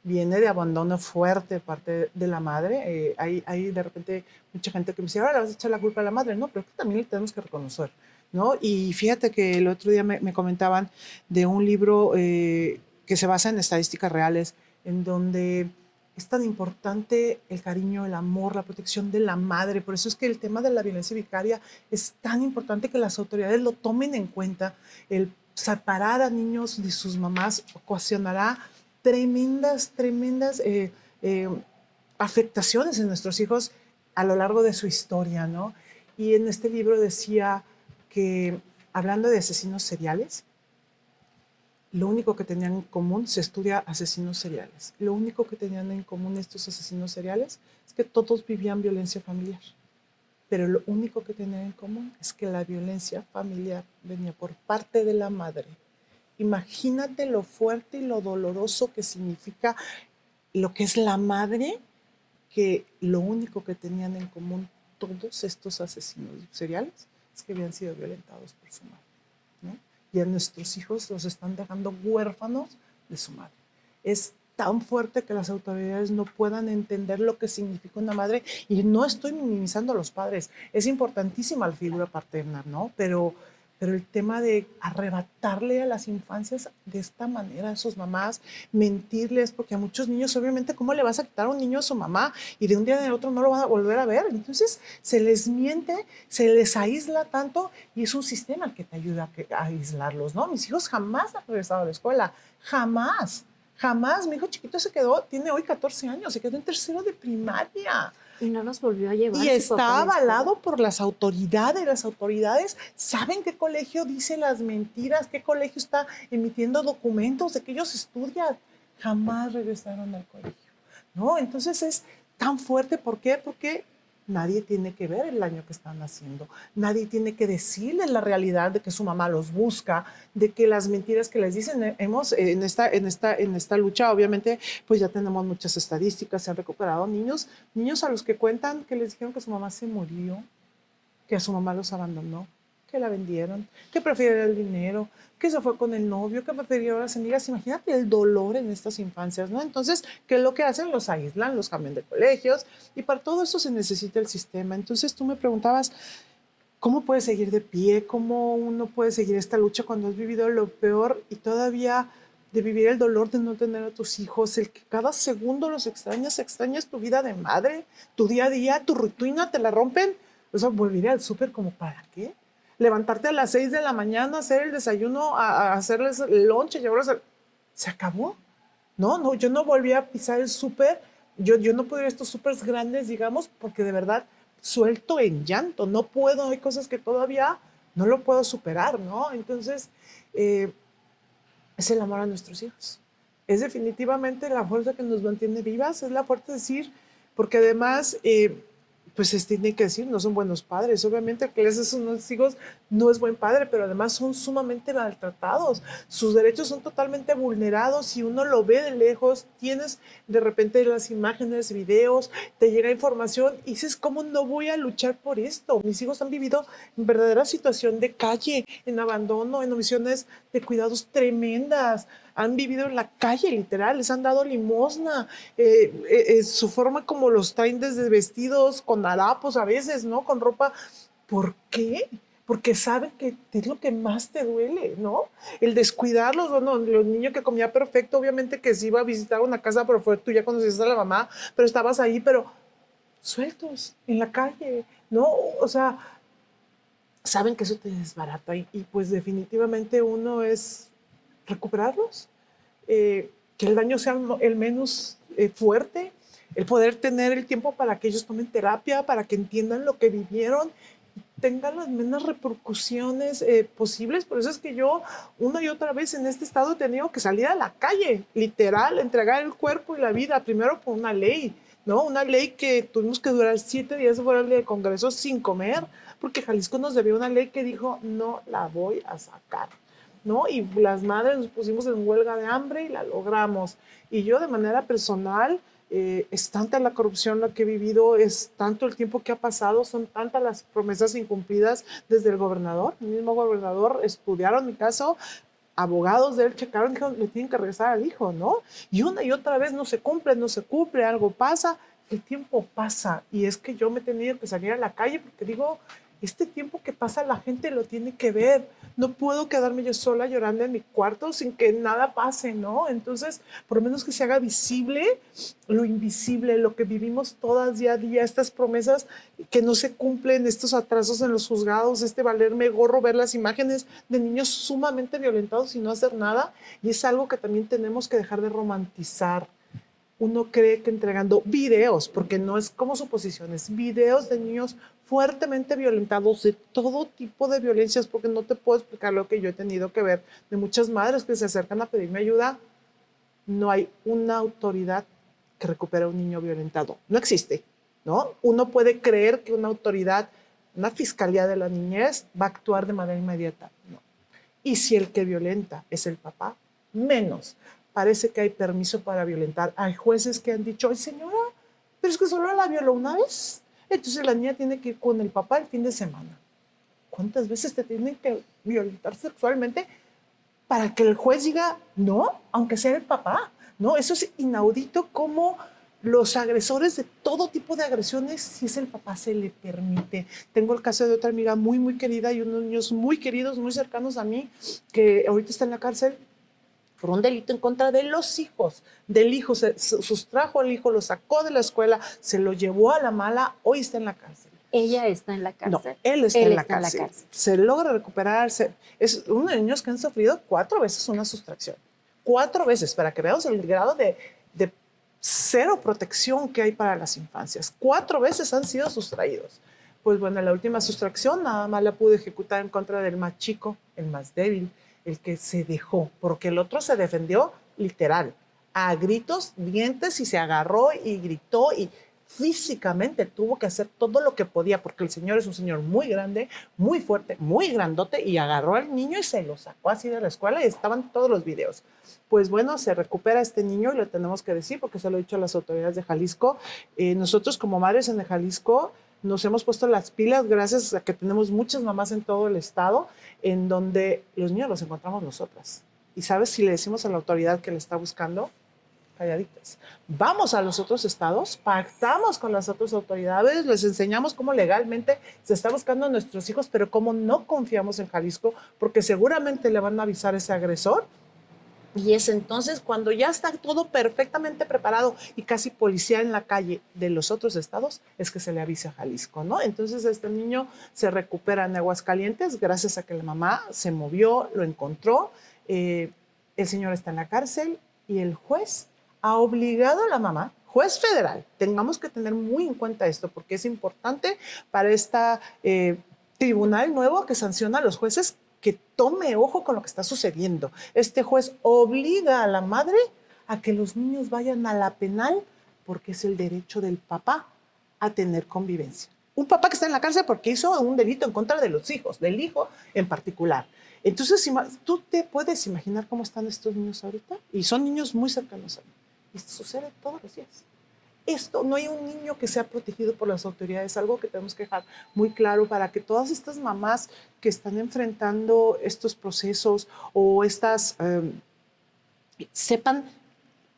Viene de abandono fuerte de parte de la madre. Hay de repente mucha gente que me dice, ahora le vas a echar la culpa a la madre. No, pero que también le tenemos que reconocer, ¿no? Y fíjate que el otro día me comentaban de un libro que se basa en estadísticas reales, en donde es tan importante el cariño, el amor, la protección de la madre. Por eso es que el tema de la violencia vicaria es tan importante que las autoridades lo tomen en cuenta. El separar a niños de sus mamás ocasionará tremendas afectaciones en nuestros hijos a lo largo de su historia, ¿no? Y en este libro decía que, hablando de asesinos seriales, lo único que tenían en común, se estudia asesinos seriales, lo único que tenían en común estos asesinos seriales es que todos vivían violencia familiar. Pero lo único que tenían en común es que la violencia familiar venía por parte de la madre. Imagínate lo fuerte y lo doloroso que significa lo que es la madre, que lo único que tenían en común todos estos asesinos seriales es que habían sido violentados por su madre, ¿no? Y a nuestros hijos los están dejando huérfanos de su madre. Es tan fuerte que las autoridades no puedan entender lo que significa una madre, y no estoy minimizando a los padres, es importantísima la figura paterna, ¿no? Pero el tema de arrebatarle a las infancias de esta manera a sus mamás, mentirles, porque a muchos niños, obviamente, ¿cómo le vas a quitar a un niño a su mamá y de un día al otro no lo van a volver a ver? Entonces se les miente, se les aísla tanto, y es un sistema el que te ayuda a aislarlos, ¿no? Mis hijos jamás han regresado a la escuela, jamás. Jamás. Mi hijo chiquito tiene hoy 14 años, se quedó en tercero de primaria. Y no los volvió a llevar. Y está avalado por las autoridades. Las autoridades saben qué colegio dice las mentiras, qué colegio está emitiendo documentos de que ellos estudian. Jamás regresaron al colegio, ¿no? Entonces es tan fuerte. ¿Por qué? Porque nadie tiene que ver el daño que están haciendo. Nadie tiene que decirles la realidad de que su mamá los busca, de que las mentiras que les dicen. En esta lucha, obviamente, pues ya tenemos muchas estadísticas. Se han recuperado niños a los que cuentan que les dijeron que su mamá se murió, que a su mamá los abandonó, que la vendieron, que prefiere el dinero, que se fue con el novio, que prefirió a las amigas. Imagínate el dolor en estas infancias, ¿no? Entonces, ¿qué es lo que hacen? Los aíslan, los cambian de colegios, y para todo eso se necesita el sistema. Entonces tú me preguntabas, ¿cómo puedes seguir de pie? ¿Cómo uno puede seguir esta lucha cuando has vivido lo peor y todavía de vivir el dolor de no tener a tus hijos, el que cada segundo los extrañas tu vida de madre, tu día a día, tu rutina, te la rompen? O sea, volver al súper, ¿como para qué? Levantarte a las 6 de la mañana, hacer el desayuno, a hacerles el lunch, llevarlos a... Se acabó. No, yo no volví a pisar el súper. Yo no puedo ir a estos súperes grandes, digamos, porque de verdad suelto en llanto. No puedo, hay cosas que todavía no lo puedo superar, ¿no? Entonces, es el amor a nuestros hijos. Es definitivamente la fuerza que nos mantiene vivas, es la fuerza de decir, porque además, pues se tiene que decir, no son buenos padres. Obviamente el que les hace a unos hijos no es buen padre, pero además son sumamente maltratados. Sus derechos son totalmente vulnerados y uno lo ve de lejos. Tienes de repente las imágenes, videos, te llega información y dices, ¿cómo no voy a luchar por esto? Mis hijos han vivido en verdadera situación de calle, en abandono, en omisiones de cuidados tremendas. Han vivido en la calle, literal, les han dado limosna, su forma como los traen desde vestidos, con harapos a veces, ¿no? Con ropa. ¿Por qué? Porque saben que es lo que más te duele, ¿no? El descuidarlos, bueno, los niños que comía perfecto, obviamente que se iba a visitar una casa, pero tú ya conocías a la mamá, pero estabas ahí, pero sueltos, en la calle, ¿no? O sea, saben que eso te desbarata y pues definitivamente uno es recuperarlos, que el daño sea el menos fuerte, el poder tener el tiempo para que ellos tomen terapia, para que entiendan lo que vivieron, tengan las menos repercusiones posibles. Por eso es que yo una y otra vez en este estado he tenido que salir a la calle, literal, entregar el cuerpo y la vida, primero por una ley, ¿no? Una ley que tuvimos que durar 7 días fuera del Congreso sin comer, porque Jalisco nos debía una ley que dijo, no la voy a sacar, ¿no? Y las madres nos pusimos en huelga de hambre y la logramos. Y yo de manera personal, es tanta la corrupción la que he vivido, es tanto el tiempo que ha pasado, son tantas las promesas incumplidas desde el gobernador. El mismo gobernador estudiaron mi caso, abogados de él checaron, dijeron, le tienen que regresar al hijo, ¿no? Y una y otra vez no se cumple, algo pasa, el tiempo pasa. Y es que yo me he tenido que salir a la calle porque digo, este tiempo que pasa la gente lo tiene que ver. No puedo quedarme yo sola llorando en mi cuarto sin que nada pase, ¿no? Entonces, por lo menos que se haga visible lo invisible, lo que vivimos todas día a día, estas promesas que no se cumplen, estos atrasos en los juzgados, valerme gorro ver las imágenes de niños sumamente violentados y no hacer nada. Y es algo que también tenemos que dejar de romantizar. Uno cree que entregando videos, porque no es como suposiciones, videos de niños fuertemente violentados, de todo tipo de violencias, porque no te puedo explicar lo que yo he tenido que ver, de muchas madres que se acercan a pedirme ayuda. No hay una autoridad que recupere a un niño violentado. No existe, ¿no? Uno puede creer que una autoridad, una fiscalía de la niñez, va a actuar de manera inmediata. No. Y si el que violenta es el papá, menos. Parece que hay permiso para violentar. Hay jueces que han dicho, ay señora, pero es que solo la violó una vez. Entonces la niña tiene que ir con el papá el fin de semana. ¿Cuántas veces te tienen que violentar sexualmente para que el juez diga no, aunque sea el papá? No, eso es inaudito, como los agresores de todo tipo de agresiones, si es el papá, se le permite. Tengo el caso de otra amiga muy, muy querida y unos niños muy queridos, muy cercanos a mí, que ahorita está en la cárcel por un delito en contra de los hijos, del hijo. Se sustrajo al hijo, lo sacó de la escuela, se lo llevó a la mala, hoy está en la cárcel. ¿Ella está en la cárcel? No, él está en la cárcel. Se logra recuperar. Es uno de los niños que han sufrido 4 veces una sustracción. 4 veces, para que veamos el grado de cero protección que hay para las infancias. 4 veces han sido sustraídos. Pues bueno, la última sustracción nada más la pude ejecutar en contra del más chico, el más débil, el que se dejó, porque el otro se defendió literal, a gritos, dientes, y se agarró y gritó y físicamente tuvo que hacer todo lo que podía, porque el señor es un señor muy grande, muy fuerte, muy grandote, y agarró al niño y se lo sacó así de la escuela y estaban todos los videos. Pues bueno, se recupera este niño y lo tenemos que decir porque se lo he dicho a las autoridades de Jalisco. Nosotros como madres en Jalisco nos hemos puesto las pilas gracias a que tenemos muchas mamás en todo el estado en donde los niños los encontramos nosotras. Y sabes, si le decimos a la autoridad que le está buscando, calladitas. Vamos a los otros estados, pactamos con las otras autoridades, les enseñamos cómo legalmente se está buscando a nuestros hijos, pero cómo no confiamos en Jalisco, porque seguramente le van a avisar a ese agresor. Y es entonces cuando ya está todo perfectamente preparado y casi policía en la calle de los otros estados, es que se le avisa a Jalisco, ¿no? Entonces este niño se recupera en Aguascalientes gracias a que la mamá se movió, lo encontró, el señor está en la cárcel y el juez ha obligado a la mamá, juez federal, tengamos que tener muy en cuenta esto porque es importante para esta tribunal nuevo que sanciona a los jueces, que tome ojo con lo que está sucediendo. Este juez obliga a la madre a que los niños vayan a la penal porque es el derecho del papá a tener convivencia. Un papá que está en la cárcel porque hizo un delito en contra de los hijos, del hijo en particular. Entonces, tú te puedes imaginar cómo están estos niños ahorita, y son niños muy cercanos a mí. Y esto sucede todos los días. Esto, no hay un niño que sea protegido por las autoridades, algo que tenemos que dejar muy claro para que todas estas mamás que están enfrentando estos procesos o estas sepan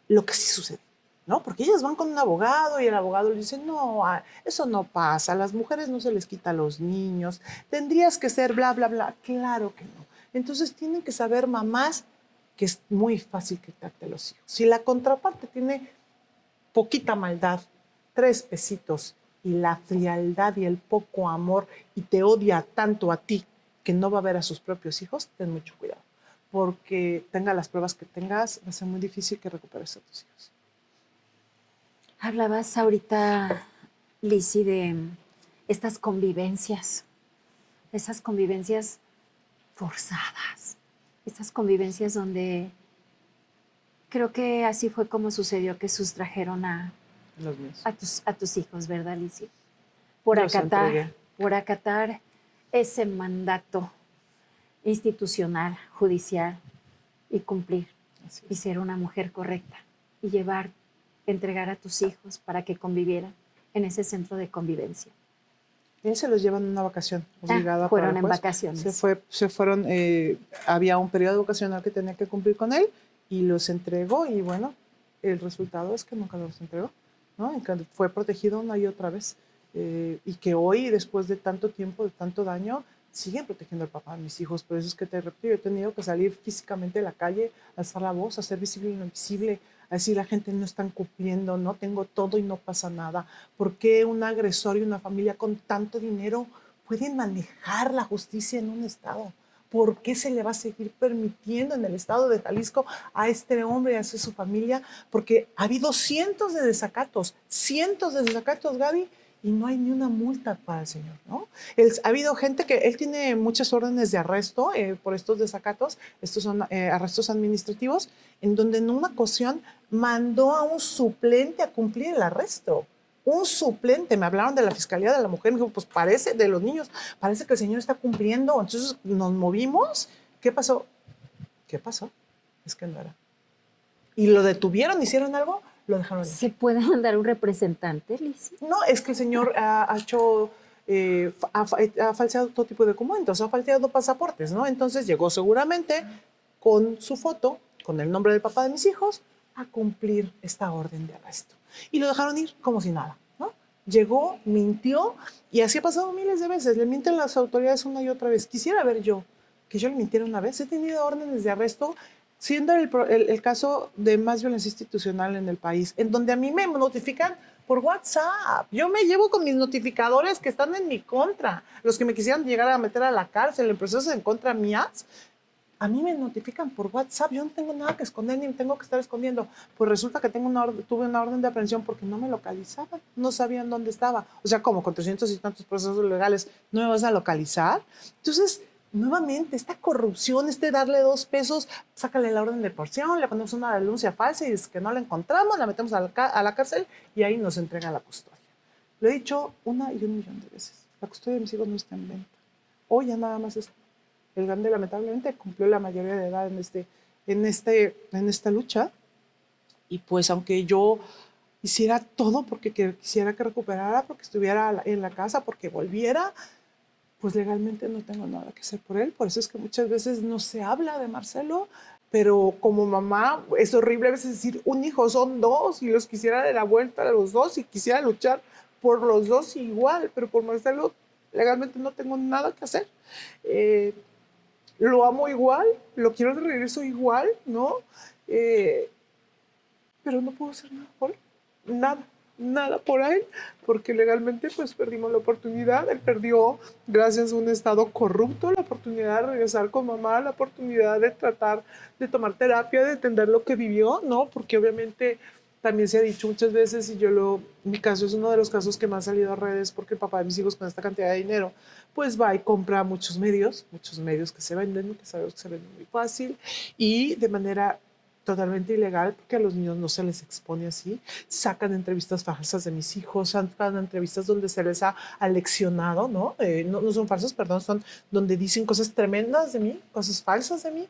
lo que sí sucede, ¿no? Porque ellas van con un abogado y el abogado le dice, no, eso no pasa, a las mujeres no se les quita a los niños, tendrías que ser bla, bla, bla. Claro que no. Entonces tienen que saber mamás que es muy fácil quitarte a los hijos. Si la contraparte tiene poquita maldad, 3 pesitos, y la frialdad y el poco amor, y te odia tanto a ti que no va a ver a sus propios hijos, ten mucho cuidado. Porque tenga las pruebas que tengas, va a ser muy difícil que recuperes a tus hijos. Hablabas ahorita, Lizzy, de estas convivencias forzadas, estas convivencias donde creo que así fue como sucedió que sustrajeron a tus hijos, ¿verdad, Lizzy? Por acatar ese mandato institucional, judicial, y cumplir, y ser una mujer correcta, y entregar a tus hijos para que convivieran en ese centro de convivencia. Él se los llevan en una vacación obligada. Fueron en vacaciones. Se fueron, había un periodo vacacional que tenía que cumplir con él y los entregó, y bueno, el resultado es que nunca los entregó, ¿no? Fue protegido una y otra vez, y que hoy, después de tanto tiempo, de tanto daño, siguen protegiendo al papá de mis hijos. Por eso es que te repito, yo he tenido que salir físicamente a la calle, a alzar la voz, a hacer visible lo invisible, a decir la gente no están cumpliendo, no tengo todo y no pasa nada. ¿Por qué un agresor y una familia con tanto dinero pueden manejar la justicia en un estado? ¿Por qué se le va a seguir permitiendo en el estado de Jalisco a este hombre y a su familia? Porque ha habido cientos de desacatos, Gaby, y no hay ni una multa para el señor, ¿no? Ha habido gente que él tiene muchas órdenes de arresto por estos desacatos, estos son arrestos administrativos, en donde en una ocasión mandó a un suplente a cumplir el arresto. Un suplente, me hablaron de la Fiscalía de la Mujer, me dijo, pues parece, de los niños, parece que el señor está cumpliendo. Entonces nos movimos. ¿Qué pasó? ¿Qué pasó? Es que no era. ¿Y lo detuvieron? ¿Hicieron algo? Lo dejaron. ¿Se puede mandar un representante, Lizzy? No, es que el señor ha falseado todo tipo de documentos, ha falseado pasaportes, ¿no? Entonces llegó seguramente con su foto, con el nombre del papá de mis hijos, a cumplir esta orden de arresto. Y lo dejaron ir como si nada, ¿no? Llegó, mintió, y así ha pasado miles de veces. Le mienten las autoridades una y otra vez. Quisiera ver yo que yo le mintiera una vez. He tenido órdenes de arresto, siendo el caso de más violencia institucional en el país, en donde a mí me notifican por WhatsApp. Yo me llevo con mis notificadores que están en mi contra, los que me quisieran llegar a meter a la cárcel en procesos en contra mías. A mí me notifican por WhatsApp, yo no tengo nada que esconder ni tengo que estar escondiendo. Pues resulta que tuve una orden de aprehensión porque no me localizaban, no sabían dónde estaba. O sea, como con 300 y tantos procesos legales, ¿no me vas a localizar? Entonces, nuevamente, esta corrupción, darle 2 pesos, sácale la orden de prisión, le ponemos una denuncia falsa y es que no la encontramos, la metemos a la cárcel y ahí nos entrega la custodia. Lo he dicho 1.000.000 de veces. La custodia de mis hijos no está en venta. Hoy ya nada más es. El grande lamentablemente cumplió la mayoría de edad en esta lucha. Y pues aunque yo hiciera todo porque quisiera que recuperara, porque estuviera en la casa, porque volviera, pues legalmente no tengo nada que hacer por él. Por eso es que muchas veces no se habla de Marcelo, pero como mamá es horrible a veces decir un hijo, son 2 y los quisiera de la vuelta a los 2 y quisiera luchar por los 2 igual, pero por Marcelo legalmente no tengo nada que hacer. Lo amo igual, lo quiero de regreso igual, ¿no? Pero no puedo hacer nada por él, nada por él, porque legalmente pues perdimos la oportunidad, él perdió gracias a un estado corrupto la oportunidad de regresar con mamá, la oportunidad de tratar de tomar terapia, de entender lo que vivió, ¿no? Porque obviamente también se ha dicho muchas veces, y mi caso es uno de los casos que más ha salido a redes, porque el papá de mis hijos con esta cantidad de dinero, pues va y compra muchos medios que se venden, que sabemos que se venden muy fácil, y de manera totalmente ilegal, porque a los niños no se les expone así. Sacan entrevistas falsas de mis hijos, sacan entrevistas donde se les ha aleccionado, ¿no? No son falsas, perdón, son donde dicen cosas tremendas de mí, cosas falsas de mí,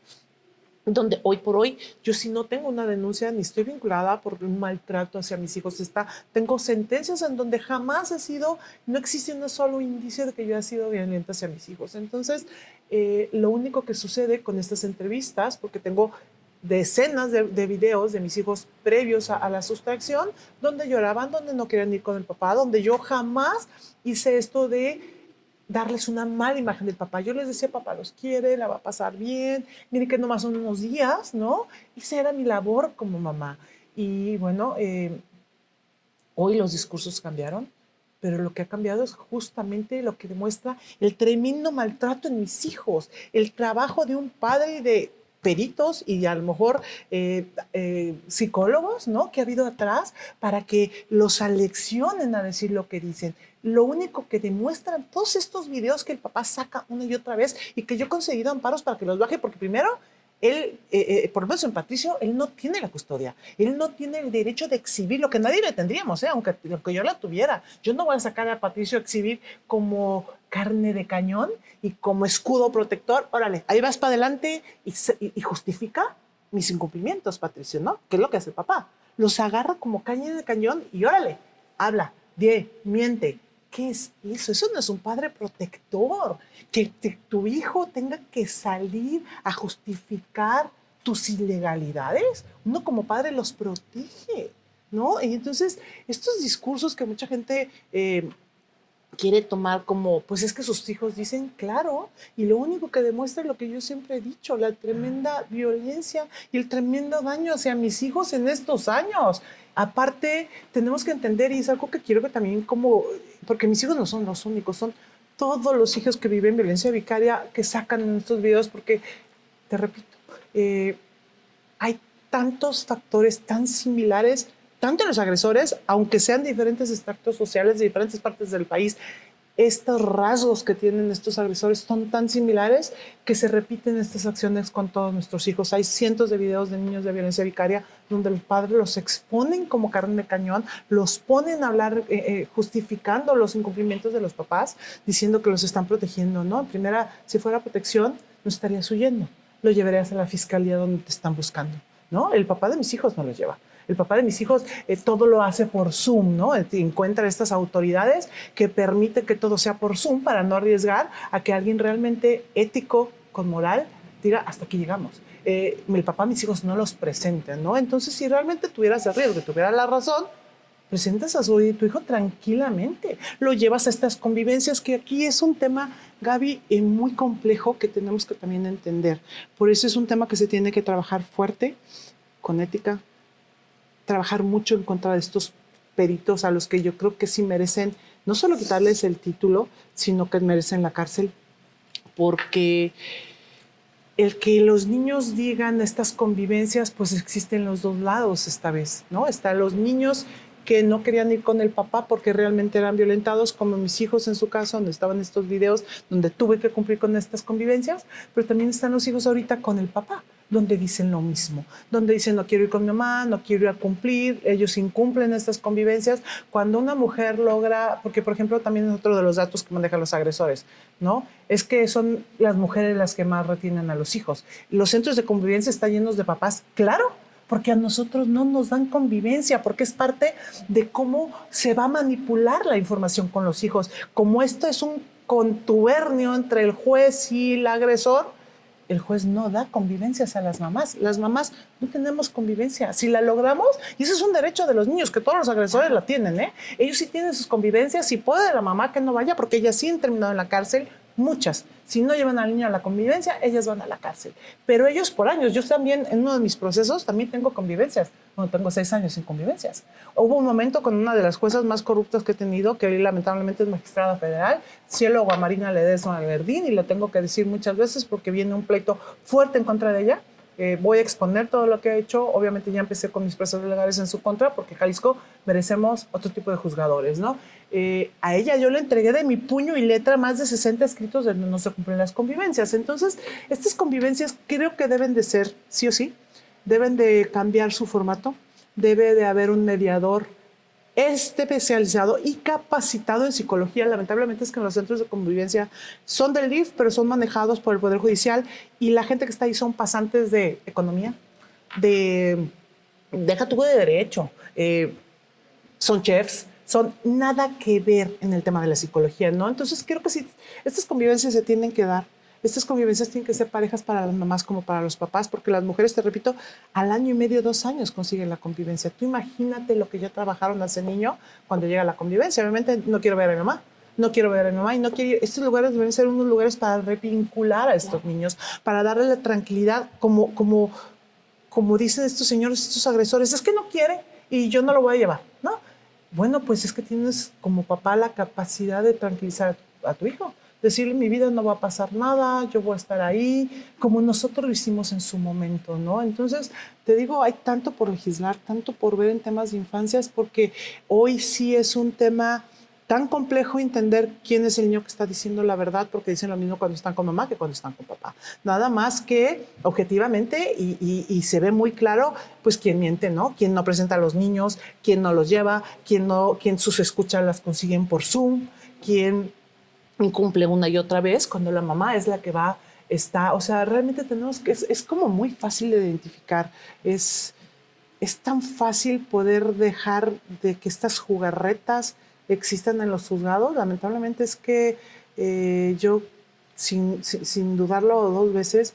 donde hoy por hoy yo sí no tengo una denuncia ni estoy vinculada por un maltrato hacia mis hijos. Tengo sentencias en donde jamás no existe un solo indicio de que yo haya sido violenta hacia mis hijos. Entonces, lo único que sucede con estas entrevistas, porque tengo decenas de videos de mis hijos previos a la sustracción, donde lloraban, donde no querían ir con el papá, donde yo jamás hice esto de darles una mala imagen del papá. Yo les decía, papá los quiere, la va a pasar bien, mire que nomás son unos días, ¿no? Esa era mi labor como mamá. Y bueno, hoy los discursos cambiaron, pero lo que ha cambiado es justamente lo que demuestra el tremendo maltrato en mis hijos, el trabajo de un padre y de peritos y a lo mejor psicólogos, ¿no? Que ha habido atrás para que los aleccionen a decir lo que dicen. Lo único que demuestran todos estos videos que el papá saca una y otra vez y que yo he conseguido amparos para que los baje, porque primero él, por lo menos en Patricio, él no tiene la custodia, él no tiene el derecho de exhibir, lo que nadie le tendríamos, aunque yo la tuviera. Yo no voy a sacar a Patricio a exhibir como carne de cañón y como escudo protector. Órale, ahí vas para adelante y justifica mis incumplimientos, Patricio, ¿no? ¿Qué es lo que hace el papá? Los agarra como carne de cañón y órale, habla, miente. ¿Qué es eso? Eso no es un padre protector. Que tu hijo tenga que salir a justificar tus ilegalidades. Uno como padre los protege, ¿no? Y entonces, estos discursos que mucha gente quiere tomar como, pues es que sus hijos dicen, claro, y lo único que demuestra es lo que yo siempre he dicho, la tremenda violencia y el tremendo daño hacia mis hijos en estos años. Aparte, tenemos que entender, y es algo que quiero que también porque mis hijos no son los únicos, son todos los hijos que viven violencia vicaria que sacan en estos videos, porque, te repito, hay tantos factores tan similares, tanto en los agresores, aunque sean diferentes extractos sociales de diferentes partes del país, estos rasgos que tienen estos agresores son tan similares que se repiten estas acciones con todos nuestros hijos. Hay cientos de videos de niños de violencia vicaria donde los padres los exponen como carne de cañón, los ponen a hablar justificando los incumplimientos de los papás, diciendo que los están protegiendo, ¿no? Primera, si fuera protección, no estarías huyendo, lo llevarías a la fiscalía donde te están buscando, ¿no? El papá de mis hijos no los lleva. El papá de mis hijos todo lo hace por Zoom, ¿no? Encuentra estas autoridades que permiten que todo sea por Zoom para no arriesgar a que alguien realmente ético, con moral, diga hasta aquí llegamos. El papá de mis hijos no los presenta, ¿no? Entonces, si realmente tuvieras el riesgo, tuvieras la razón, presentas a tu hijo tranquilamente. Lo llevas a estas convivencias, que aquí es un tema, Gaby, muy complejo que tenemos que también entender. Por eso es un tema que se tiene que trabajar fuerte, con ética, trabajar mucho en contra de estos peritos a los que yo creo que sí merecen no solo quitarles el título, sino que merecen la cárcel, porque el que los niños digan estas convivencias, pues existen los dos lados esta vez, ¿no? Están los niños que no querían ir con el papá porque realmente eran violentados, como mis hijos en su caso, donde estaban estos videos donde tuve que cumplir con estas convivencias, pero también están los hijos ahorita con el papá, donde dicen lo mismo, donde dicen no quiero ir con mi mamá, no quiero ir a cumplir, ellos incumplen estas convivencias. Cuando una mujer logra, porque por ejemplo también es otro de los datos que manejan los agresores, ¿no? Es que son las mujeres las que más retienen a los hijos. Los centros de convivencia están llenos de papás, claro, porque a nosotros no nos dan convivencia, porque es parte de cómo se va a manipular la información con los hijos. Como esto es un contubernio entre el juez y el agresor, el juez no da convivencias a las mamás. Las mamás no tenemos convivencia. Si la logramos, y eso es un derecho de los niños, que todos los agresores la tienen, ¿eh? Ellos sí tienen sus convivencias, si puede la mamá que no vaya, porque ellas sí han terminado en la cárcel, muchas. Si no llevan al niño a la convivencia, ellas van a la cárcel. Pero ellos por años, yo también en uno de mis procesos también tengo convivencias. Bueno, tengo 6 años sin convivencias. Hubo un momento con una de las juezas más corruptas que he tenido, que hoy lamentablemente es magistrada federal, Cielo Guamarina Ledesma Alberdín, y lo tengo que decir muchas veces porque viene un pleito fuerte en contra de ella. Voy a exponer todo lo que ha hecho. Obviamente ya empecé con mis procesos legales en su contra, porque Jalisco merecemos otro tipo de juzgadores, ¿no? A ella yo le entregué de mi puño y letra más de 60 escritos donde no se cumplen las convivencias. Entonces, estas convivencias creo que deben de ser, sí o sí, deben de cambiar su formato, debe de haber un mediador especializado y capacitado en psicología. Lamentablemente es que en los centros de convivencia son del DIF, pero son manejados por el Poder Judicial, y la gente que está ahí son pasantes de economía, deja tú de derecho, son chefs, son nada que ver en el tema de la psicología, ¿no? Entonces creo que sí, estas convivencias se tienen que dar. Estas convivencias tienen que ser parejas para las mamás como para los papás, porque las mujeres, te repito, al año y medio, 2 años consiguen la convivencia. Tú imagínate lo que ya trabajaron hace niño cuando llega la convivencia. Obviamente no quiero ver a mi mamá, no quiero ver a mi mamá y no quiero. Estos lugares deben ser unos lugares para revincular a estos niños, para darle la tranquilidad, como dicen estos señores, estos agresores, es que no quiere y yo no lo voy a llevar, ¿no? Bueno, pues es que tienes como papá la capacidad de tranquilizar a tu hijo. Decirle, mi vida no va a pasar nada, yo voy a estar ahí, como nosotros lo hicimos en su momento, ¿no? Entonces, te digo, hay tanto por legislar, tanto por ver en temas de infancias, porque hoy sí es un tema tan complejo entender quién es el niño que está diciendo la verdad, porque dicen lo mismo cuando están con mamá que cuando están con papá. Nada más que objetivamente, y se ve muy claro, pues quién miente, ¿no? Quién no presenta a los niños, quién no los lleva, quién sus escuchas las consiguen por Zoom, quién incumple una y otra vez cuando la mamá es la que va, está, o sea, realmente tenemos que, es como muy fácil de identificar, es tan fácil poder dejar de que estas jugarretas existan en los juzgados. Lamentablemente es que yo, sin dudarlo 2 veces,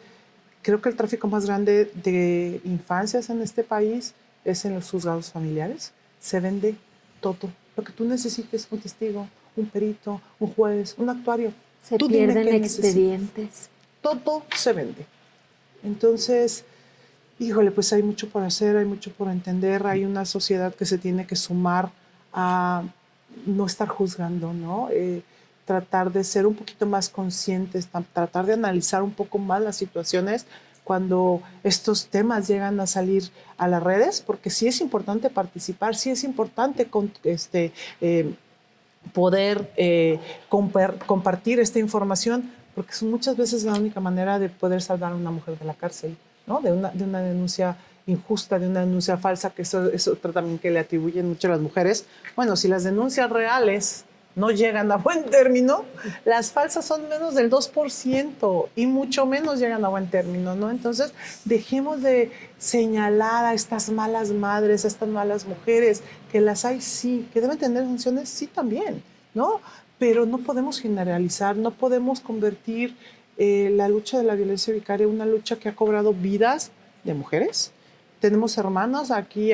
creo que el tráfico más grande de infancias en este país es en los juzgados familiares. Se vende todo. Lo que tú necesites, un testigo, un perito, un juez, un actuario. Se Tú dime pierden qué expedientes. todo se vende. Entonces, híjole, pues hay mucho por hacer, hay mucho por entender. Hay una sociedad que se tiene que sumar a no estar juzgando, ¿no? Tratar de ser un poquito más conscientes, tratar de analizar un poco más las situaciones cuando estos temas llegan a salir a las redes, porque sí es importante participar, sí es importante poder compartir esta información, porque son muchas veces la única manera de poder salvar a una mujer de la cárcel, ¿no? De una denuncia injusta, de una denuncia falsa, que eso es otro también que le atribuyen mucho a las mujeres. Bueno, si las denuncias reales no llegan a buen término, las falsas son menos del 2% y mucho menos llegan a buen término, ¿no? Entonces, dejemos de señalar a estas malas madres, a estas malas mujeres, que las hay sí, que deben tener funciones sí también, ¿no? Pero no podemos generalizar, no podemos convertir la lucha de la violencia vicaria en una lucha que ha cobrado vidas de mujeres. Tenemos hermanas, aquí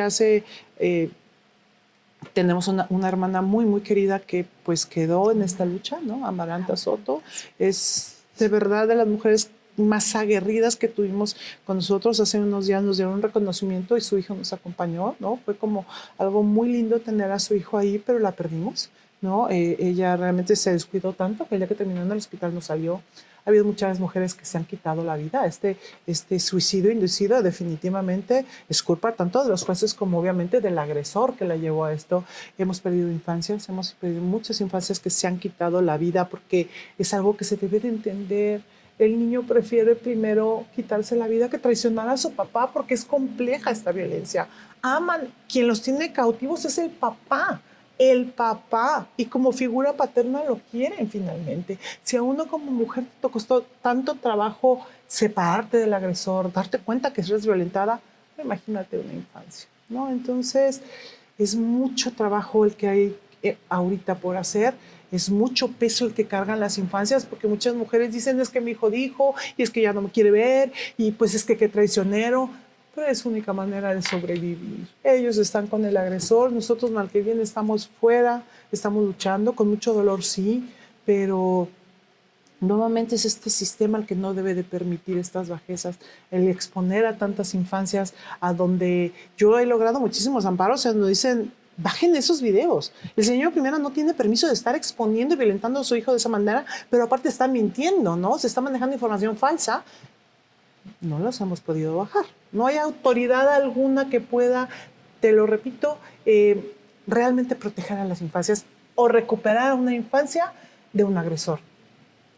tenemos una hermana muy, muy querida que pues quedó en esta lucha, ¿no? Amaranta Soto. Es de verdad de las mujeres más aguerridas que tuvimos con nosotros. Hace unos días nos dieron un reconocimiento y su hijo nos acompañó, ¿no? Fue como algo muy lindo tener a su hijo ahí, pero la perdimos, ¿no? Ella realmente se descuidó tanto que el día que terminó en el hospital no salió. Ha habido muchas mujeres que se han quitado la vida. Este suicidio inducido definitivamente es culpa tanto de los jueces como obviamente del agresor que la llevó a esto. Hemos perdido infancias, hemos perdido muchas infancias que se han quitado la vida porque es algo que se debe de entender. El niño prefiere primero quitarse la vida que traicionar a su papá porque es compleja esta violencia. Aman, quien los tiene cautivos es el papá. El papá, y como figura paterna lo quieren finalmente. Si a uno como mujer te costó tanto trabajo separarte del agresor, darte cuenta que eres violentada, imagínate una infancia, ¿no? Entonces, es mucho trabajo el que hay ahorita por hacer, es mucho peso el que cargan las infancias, porque muchas mujeres dicen, es que mi hijo dijo, y es que ya no me quiere ver, y pues es que qué traicionero. Pero es su única manera de sobrevivir. Ellos están con el agresor, nosotros mal que bien estamos fuera, estamos luchando, con mucho dolor sí, pero nuevamente es este sistema el que no debe de permitir estas bajezas, el exponer a tantas infancias a donde yo he logrado muchísimos amparos, donde dicen, bajen esos videos. El señor primero no tiene permiso de estar exponiendo y violentando a su hijo de esa manera, pero aparte está mintiendo, ¿no? Se está manejando información falsa. No los hemos podido bajar. No hay autoridad alguna que pueda, te lo repito, realmente proteger a las infancias o recuperar a una infancia de un agresor,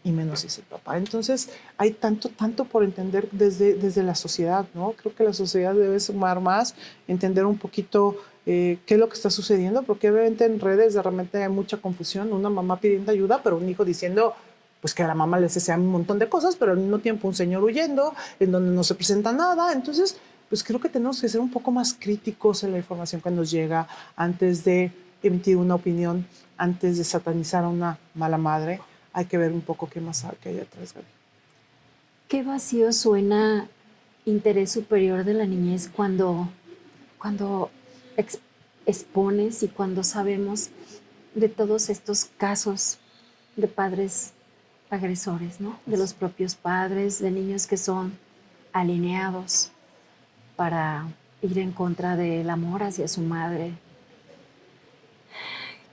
y menos si es el papá. Entonces, hay tanto por entender desde la sociedad, ¿no? Creo que la sociedad debe sumar más, entender un poquito qué es lo que está sucediendo, porque obviamente en redes de repente hay mucha confusión, una mamá pidiendo ayuda, pero un hijo diciendo pues que a la mamá les desea un montón de cosas, pero al mismo tiempo un señor huyendo, en donde no se presenta nada. Entonces, pues creo que tenemos que ser un poco más críticos en la información que nos llega antes de emitir una opinión, antes de satanizar a una mala madre. Hay que ver un poco qué más hay atrás, Gaby. ¿Qué vacío suena interés superior de la niñez cuando expones y cuando sabemos de todos estos casos de padres agresores, ¿no? De los propios padres, de niños que son alineados para ir en contra del amor hacia su madre,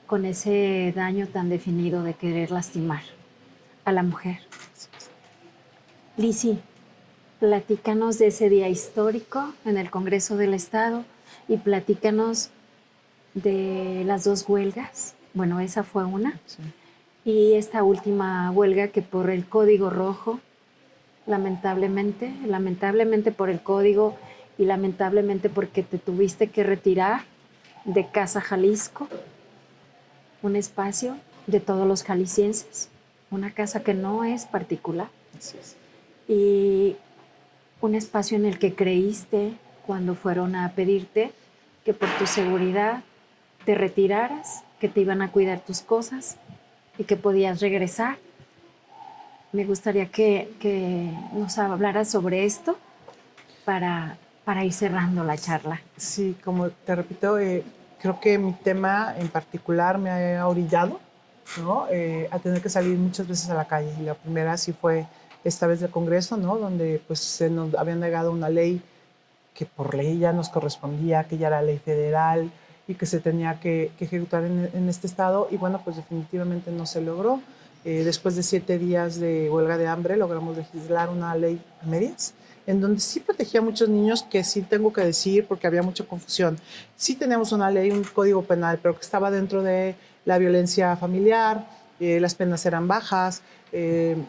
con ese daño tan definido de querer lastimar a la mujer. Lizzy, platícanos de ese día histórico en el Congreso del Estado y platícanos de las dos huelgas. Bueno, esa fue una. Sí. Y esta última huelga que por el Código Rojo, lamentablemente por el código y lamentablemente porque te tuviste que retirar de Casa Jalisco, un espacio de todos los jaliscienses, una casa que no es particular. Así es. Y un espacio en el que creíste cuando fueron a pedirte que por tu seguridad te retiraras, que te iban a cuidar tus cosas y que podías regresar. Me gustaría que nos hablaras sobre esto para ir cerrando la charla. Sí, como te repito, creo que mi tema en particular me ha orillado, ¿no? A tener que salir muchas veces a la calle. Y la primera sí fue esta vez del Congreso, ¿no? Donde pues se nos habían negado una ley que por ley ya nos correspondía, que ya era ley federal y que se tenía que ejecutar en este estado. Y bueno, pues definitivamente no se logró. Después de 7 días de huelga de hambre logramos legislar una ley a medias, en donde sí protegía a muchos niños, que sí tengo que decir porque había mucha confusión. Sí teníamos una ley, un código penal, pero que estaba dentro de la violencia familiar, las penas eran bajas,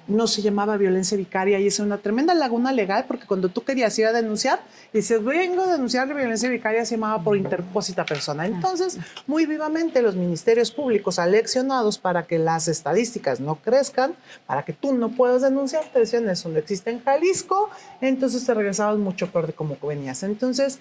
no se llamaba violencia vicaria, y es una tremenda laguna legal, porque cuando tú querías ir a denunciar, dices, vengo a denunciar la violencia vicaria, se llamaba por interpósita persona. Entonces, muy vivamente los ministerios públicos aleccionados para que las estadísticas no crezcan, para que tú no puedas denunciar, te decían, eso no existe en Jalisco, entonces te regresabas mucho peor de cómo venías. Entonces,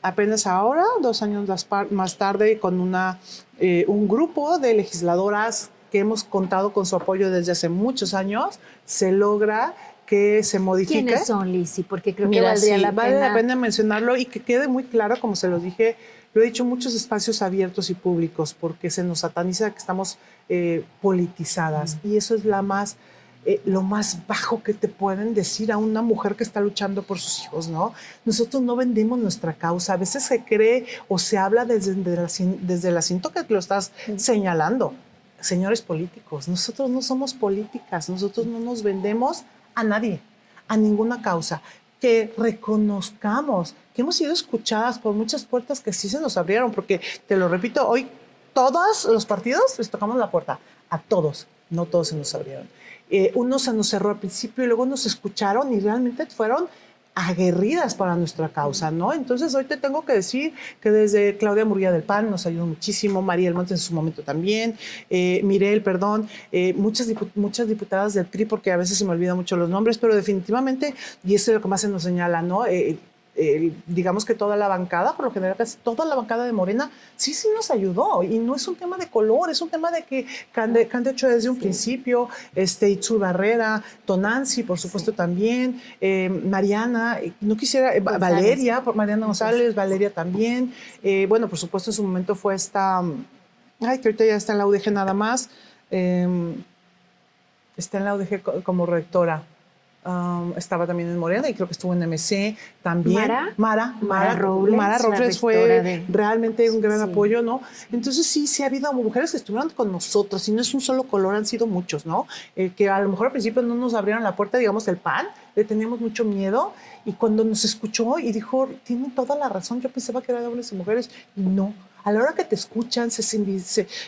apenas ahora, 2 años más tarde, con un grupo de legisladoras que hemos contado con su apoyo desde hace muchos años, se logra que se modifique. ¿Quiénes son, Lizzy? Porque creo que valdría la pena. Vale la pena mencionarlo y que quede muy claro, como se lo dije, lo he dicho en muchos espacios abiertos y públicos, porque se nos sataniza que estamos politizadas, y eso es lo más bajo que te pueden decir a una mujer que está luchando por sus hijos, ¿no? Nosotros no vendemos nuestra causa. A veces se cree o se habla desde el asiento que lo estás señalando. señores políticos, nosotros no somos políticas, nosotros no nos vendemos a nadie, a ninguna causa. Que reconozcamos que hemos sido escuchadas por muchas puertas que sí se nos abrieron, porque te lo repito, hoy todos los partidos les tocamos la puerta, a todos, no todos se nos abrieron. Unos se nos cerró al principio y luego nos escucharon y realmente fueron aguerridas para nuestra causa, ¿no? Entonces hoy te tengo que decir que desde Claudia Murguía del PAN nos ayudó muchísimo, María Montes en su momento también, Mirel, perdón, muchas diputadas del PRI, porque a veces se me olvidan mucho los nombres, pero definitivamente, y eso es lo que más se nos señala, ¿no? Digamos que toda la bancada, por lo general casi toda la bancada de Morena, sí nos ayudó. Y no es un tema de color, es un tema de que han hecho desde un principio, Itzel Barrera, Tonancy, por supuesto también, Mariana, no quisiera, Valeria, Mariana González, Valeria también. Bueno, por supuesto en su momento fue esta, que ahorita ya está en la UDG nada más, está en la UDG como rectora. Estaba también en Morena y creo que estuvo en MC también. Mara Robles fue realmente un gran apoyo, ¿no? Entonces sí ha habido mujeres que estuvieron con nosotros y no es un solo color, han sido muchos, ¿no? Que a lo mejor al principio no nos abrieron la puerta, digamos, el PAN, le teníamos mucho miedo y cuando nos escuchó y dijo, tiene toda la razón, yo pensaba que eran hombres y mujeres y no. A la hora que te escuchan, se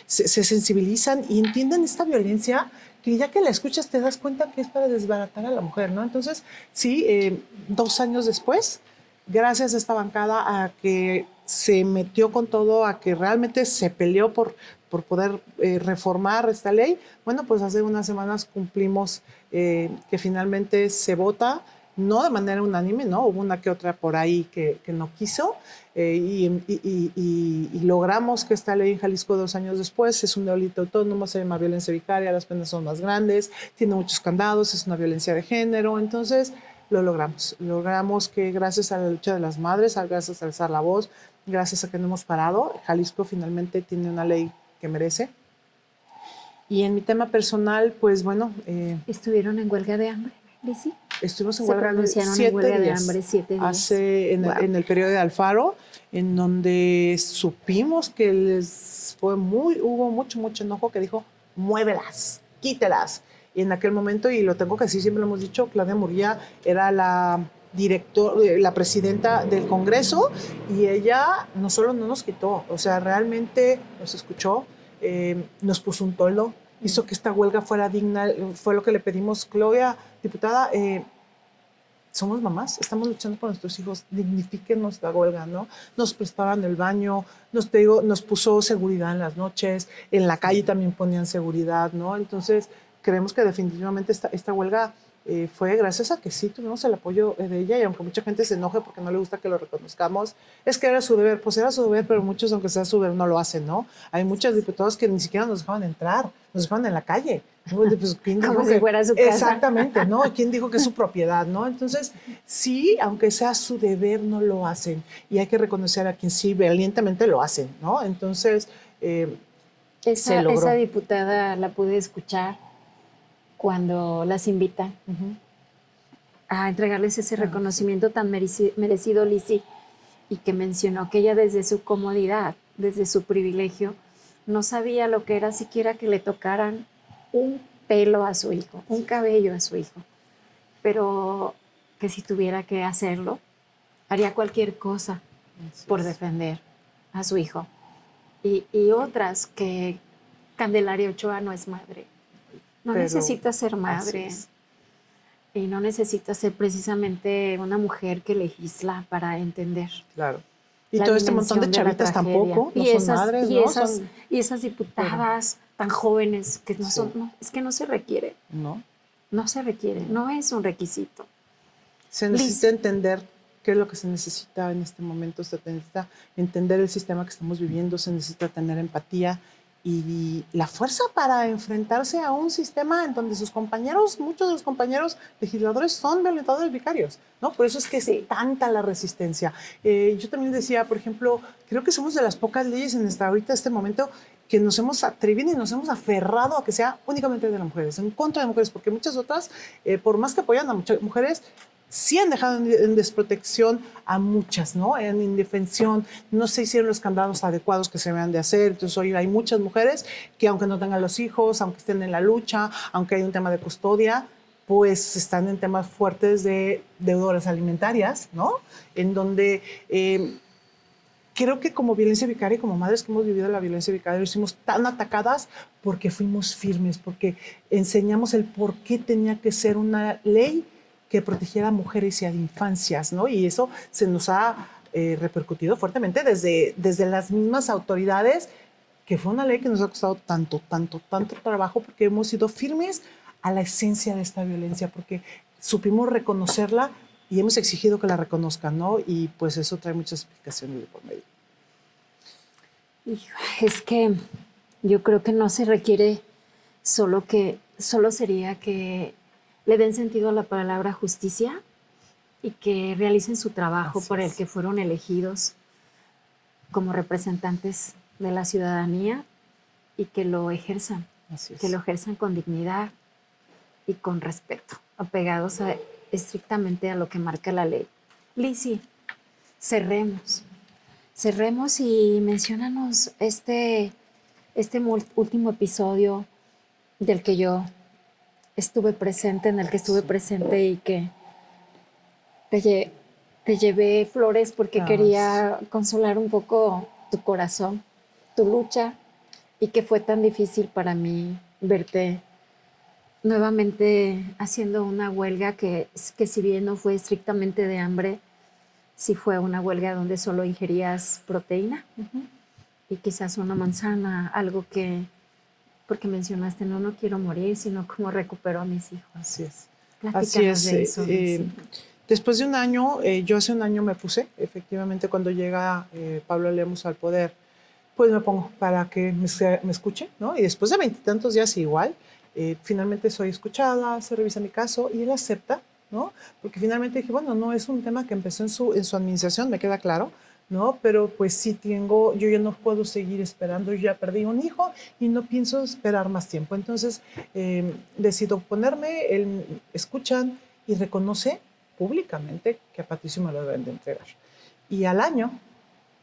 sensibilizan y entienden esta violencia que ya que la escuchas te das cuenta que es para desbaratar a la mujer, ¿no? Entonces, sí, 2 años después, gracias a esta bancada, a que se metió con todo, a que realmente se peleó por poder reformar esta ley, bueno, pues hace unas semanas cumplimos que finalmente se vota, no de manera unánime, ¿no? Hubo una que otra por ahí que no quiso, y logramos que esta ley en Jalisco 2 años después es un delito autónomo, se llama violencia vicaria, las penas son más grandes, tiene muchos candados, es una violencia de género, entonces lo logramos. Logramos que gracias a la lucha de las madres, gracias a alzar la voz, gracias a que no hemos parado, Jalisco finalmente tiene una ley que merece. Y en mi tema personal, pues bueno... ¿Estuvieron en huelga de hambre, Lizzy? Estuvimos en huelga de 7 días. Hambre 7 días. En el periodo de Alfaro, en donde supimos que hubo mucho enojo, que dijo, muévelas, quítelas. Y en aquel momento, y lo tengo que decir, siempre lo hemos dicho, Claudia Murguía era la presidenta del Congreso, y ella no solo no nos quitó, o sea, realmente nos escuchó, nos puso un toldo, hizo que esta huelga fuera digna, fue lo que le pedimos, Claudia, diputada, somos mamás, estamos luchando por nuestros hijos, dignifíquenos la huelga, ¿no? Nos prestaban el baño, nos puso seguridad en las noches, en la calle también ponían seguridad, ¿no? Entonces, creemos que definitivamente esta huelga fue gracias a que sí tuvimos el apoyo de ella, y aunque mucha gente se enoje porque no le gusta que lo reconozcamos, es que era su deber, pues era su deber, pero muchos, aunque sea su deber, no lo hacen, ¿no? Hay muchos diputados que ni siquiera nos dejaban entrar, nos dejaban en la calle. Pues, como si fuera su casa. Exactamente, ¿no? ¿Quién dijo que es su propiedad, no? Entonces, sí, aunque sea su deber, no lo hacen. Y hay que reconocer a quien sí valientemente lo hacen, ¿no? Entonces, se logró. Esa diputada la pude escuchar cuando las invitan a entregarles ese reconocimiento tan merecido, Lizzy, y que mencionó que ella desde su comodidad, desde su privilegio, no sabía lo que era siquiera que le tocaran un pelo a su hijo, un cabello a su hijo, pero que si tuviera que hacerlo, haría cualquier cosa por defender a su hijo. Y otras, que Candelaria Ochoa no es madre. No necesita ser madre y no necesita ser precisamente una mujer que legisla para entender. Claro. Y todo este montón de chavitas tampoco no son madres, ¿no? Y esas diputadas tan jóvenes que no son, no, es que no se requiere. No se requiere, no es un requisito. Se necesita entender qué es lo que se necesita en este momento, se necesita entender el sistema que estamos viviendo, se necesita tener empatía y la fuerza para enfrentarse a un sistema en donde sus compañeros, muchos de los compañeros legisladores son violentadores vicarios, ¿no? Por eso es que es tanta la resistencia. Yo también decía, por ejemplo, creo que somos de las pocas leyes en este momento que nos hemos atrevido y nos hemos aferrado a que sea únicamente de las mujeres, en contra de mujeres, porque muchas otras, por más que apoyan a muchas mujeres, sí han dejado en desprotección a muchas, ¿no? En indefensión, no se hicieron los candados adecuados que se deben de hacer. Entonces hoy hay muchas mujeres que aunque no tengan los hijos, aunque estén en la lucha, aunque hay un tema de custodia, pues están en temas fuertes de deudoras alimentarias, ¿no? En donde creo que como violencia vicaria, como madres que hemos vivido la violencia vicaria, nos hicimos tan atacadas porque fuimos firmes, porque enseñamos el por qué tenía que ser una ley que protegiera a mujeres y a infancias, ¿no? Y eso se nos ha repercutido fuertemente desde las mismas autoridades, que fue una ley que nos ha costado tanto trabajo, porque hemos sido firmes a la esencia de esta violencia, porque supimos reconocerla y hemos exigido que la reconozcan, ¿no? Y pues eso trae muchas explicaciones de por medio. Es que yo creo que no se requiere solo sería que le den sentido a la palabra justicia y que realicen su trabajo por el que fueron elegidos como representantes de la ciudadanía y que lo ejerzan, que lo ejerzan con dignidad y con respeto, apegados estrictamente a lo que marca la ley. Lizzy, cerremos y menciónanos este último episodio del que yo estuve presente, en el que estuve presente y que te llevé flores porque quería consolar un poco tu corazón, tu lucha, y que fue tan difícil para mí verte nuevamente haciendo una huelga que si bien no fue estrictamente de hambre, sí fue una huelga donde solo ingerías proteína y quizás una manzana, algo que, porque mencionaste, no quiero morir, sino cómo recupero a mis hijos. Así es. Platícanos de eso. Después de un año, yo hace un año me puse, efectivamente, cuando llega Pablo Lemus al poder, pues me pongo para que me escuche, ¿no? Y después de 20 y tantos días igual, finalmente soy escuchada, se revisa mi caso y él acepta, ¿no? Porque finalmente dije, bueno, no es un tema que empezó en su administración, me queda claro, ¿no? Pero pues sí yo ya no puedo seguir esperando, yo ya perdí un hijo y no pienso esperar más tiempo. Entonces decido ponerme, él escuchan y reconoce públicamente que a Patricio me lo deben de entregar. Y al año,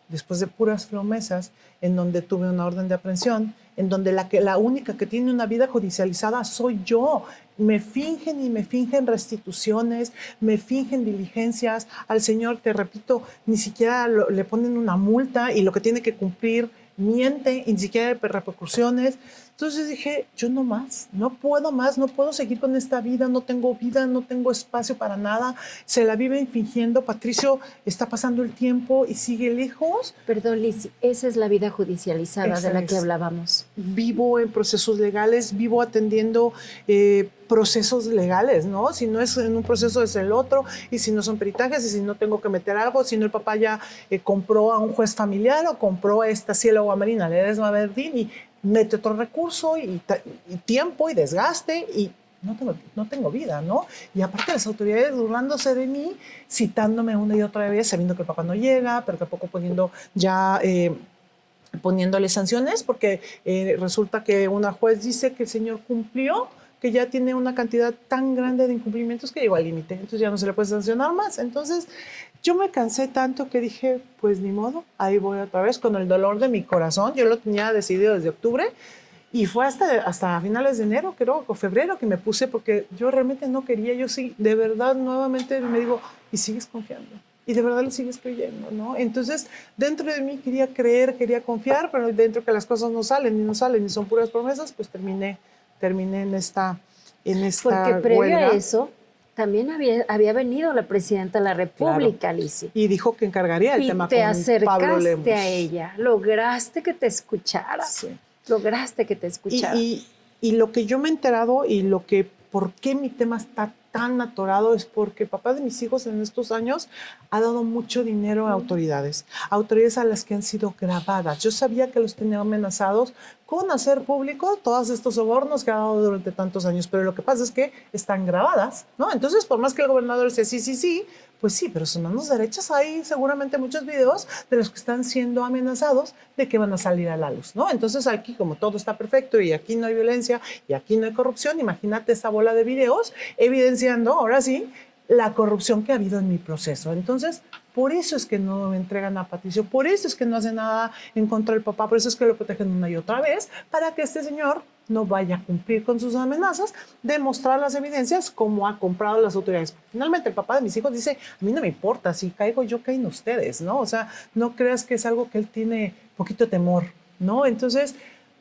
después de puras promesas, en donde tuve una orden de aprehensión, en donde la única que tiene una vida judicializada soy yo. Me fingen restituciones, me fingen diligencias. Al señor, te repito, ni siquiera le ponen una multa y lo que tiene que cumplir miente, y ni siquiera hay repercusiones. Entonces dije, yo no más, no puedo seguir con esta vida, no tengo espacio para nada, se la viven fingiendo, Patricio está pasando el tiempo y sigue lejos. Perdón, Lizzy, esa es la vida judicializada de la que hablábamos. Vivo en procesos legales, vivo atendiendo procesos legales, ¿no? Si no es en un proceso es el otro, y si no son peritajes, y si no tengo que meter algo, si no el papá ya compró a un juez familiar o compró a esta Cielo Guamarina, le des Maverdín y mete otro recurso y tiempo y desgaste y no tengo vida, ¿no? Y aparte las autoridades burlándose de mí, citándome una y otra vez, sabiendo que el papá no llega, pero tampoco poniéndole sanciones, porque resulta que una juez dice que el señor cumplió, que ya tiene una cantidad tan grande de incumplimientos que llegó al límite, entonces ya no se le puede sancionar más. Entonces yo me cansé tanto que dije, pues ni modo, ahí voy otra vez con el dolor de mi corazón. Yo lo tenía decidido desde octubre y fue hasta finales de enero, creo, o febrero, que me puse, porque yo realmente no quería. Yo sí, de verdad, nuevamente me digo, y sigues confiando, y de verdad le sigues creyendo, ¿no? Entonces, dentro de mí quería creer, quería confiar, pero dentro que las cosas no salen, y son puras promesas, pues terminé en esta Porque previo huelga. a eso, también había venido la presidenta de la República, Lizzy. Y dijo que encargaría el tema con Pablo Lemus. Y te acercaste a ella, lograste que te escuchara. Sí. Lograste que te escuchara. Y lo que yo me he enterado y por qué mi tema está tan atorado es porque el papá de mis hijos en estos años ha dado mucho dinero a autoridades a las que han sido grabadas. Yo sabía que los tenía amenazados con hacer público todos estos sobornos que ha dado durante tantos años, pero lo que pasa es que están grabadas, ¿no? Entonces, por más que el gobernador decía sí, pues sí, pero sus manos derechas hay seguramente muchos videos de los que están siendo amenazados de que van a salir a la luz, ¿no? Entonces aquí, como todo está perfecto y aquí no hay violencia y aquí no hay corrupción, imagínate esa bola de videos evidenciando, ahora sí, la corrupción que ha habido en mi proceso. Entonces, por eso es que no me entregan a Patricio, por eso es que no hace nada en contra del papá, por eso es que lo protegen una y otra vez, para que este señor no vaya a cumplir con sus amenazas de mostrar las evidencias como ha comprado las autoridades. Finalmente, el papá de mis hijos dice, a mí no me importa, si caigo yo, caen ustedes, ¿no? O sea, no creas que es algo que él tiene poquito temor, ¿no? Entonces,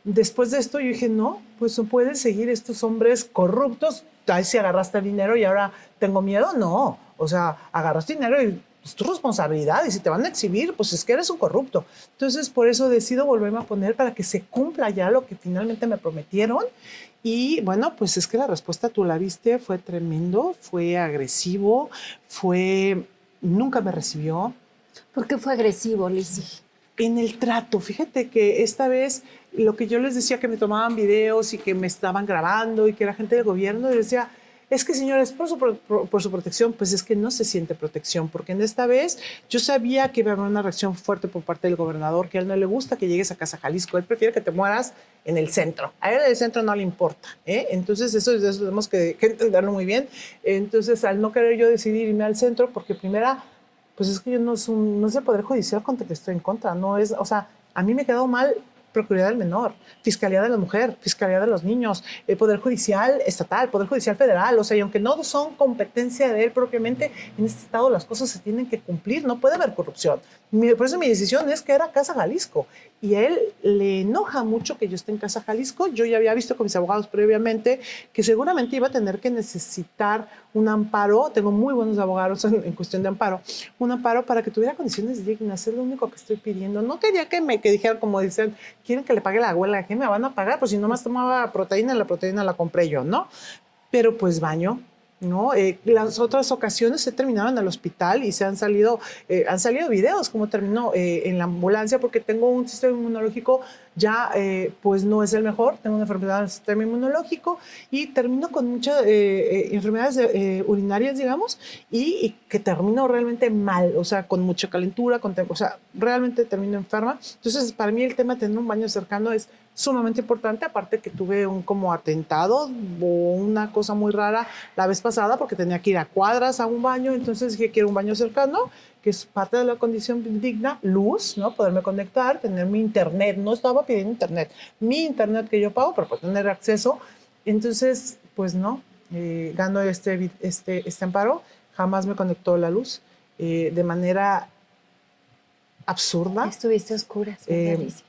después de esto yo dije, no, pues no pueden seguir estos hombres corruptos. Ay, si agarraste dinero y ahora tengo miedo, no. O sea, agarraste dinero y es tu responsabilidad, y si te van a exhibir, pues es que eres un corrupto. Entonces, por eso decido volverme a poner para que se cumpla ya lo que finalmente me prometieron. Y bueno, pues es que la respuesta tú la viste, fue tremendo, fue agresivo, nunca me recibió. ¿Por qué fue agresivo, Lizzy? En el trato, fíjate que esta vez lo que yo les decía, que me tomaban videos y que me estaban grabando y que era gente del gobierno, y decía, es que señores, por su protección, pues es que no se siente protección, porque en esta vez yo sabía que iba a haber una reacción fuerte por parte del gobernador, que a él no le gusta que llegues a Casa Jalisco, él prefiere que te mueras en el centro, a él el centro no le importa, ¿eh? Entonces eso tenemos que entenderlo muy bien. Entonces, al no querer yo decidir irme al centro, porque primera, pues es que yo no es el Poder Judicial contra el que estoy en contra, no es, o sea, a mí me quedó mal Procuraduría del Menor, Fiscalía de la Mujer, Fiscalía de los Niños, Poder Judicial Estatal, Poder Judicial Federal, o sea, y aunque no son competencia de él propiamente, en este estado las cosas se tienen que cumplir, no puede haber corrupción. Por eso mi decisión es que era Casa Jalisco, y a él le enoja mucho que yo esté en Casa Jalisco. Yo ya había visto con mis abogados previamente que seguramente iba a tener que necesitar un amparo, tengo muy buenos abogados en cuestión de amparo, un amparo para que tuviera condiciones dignas, es lo único que estoy pidiendo. No quería que dijeran, como dicen, quieren que le pague la abuela, ¿qué me van a pagar? Pues si nomás tomaba proteína, la proteína la compré yo, ¿no? Pero pues baño, ¿no? Las otras ocasiones se terminaron en el hospital y han salido videos como terminó en la ambulancia, porque tengo un sistema inmunológico ya pues no es el mejor, tengo una enfermedad del sistema inmunológico y termino con muchas enfermedades urinarias, digamos, y que termino realmente mal, o sea, con mucha calentura, o sea, realmente termino enferma. Entonces, para mí el tema de tener un baño cercano es sumamente importante, aparte que tuve un como atentado o una cosa muy rara la vez pasada, porque tenía que ir a cuadras a un baño, entonces dije, quiero un baño cercano, que es parte de la condición digna, luz, ¿no? Poderme conectar, tener mi internet, no estaba pidiendo internet, mi internet que yo pago, pero para tener acceso. Entonces, pues no, gano este amparo, jamás me conectó la luz, de manera absurda. Estuviste a oscuras, ¿verdad, Lizzy?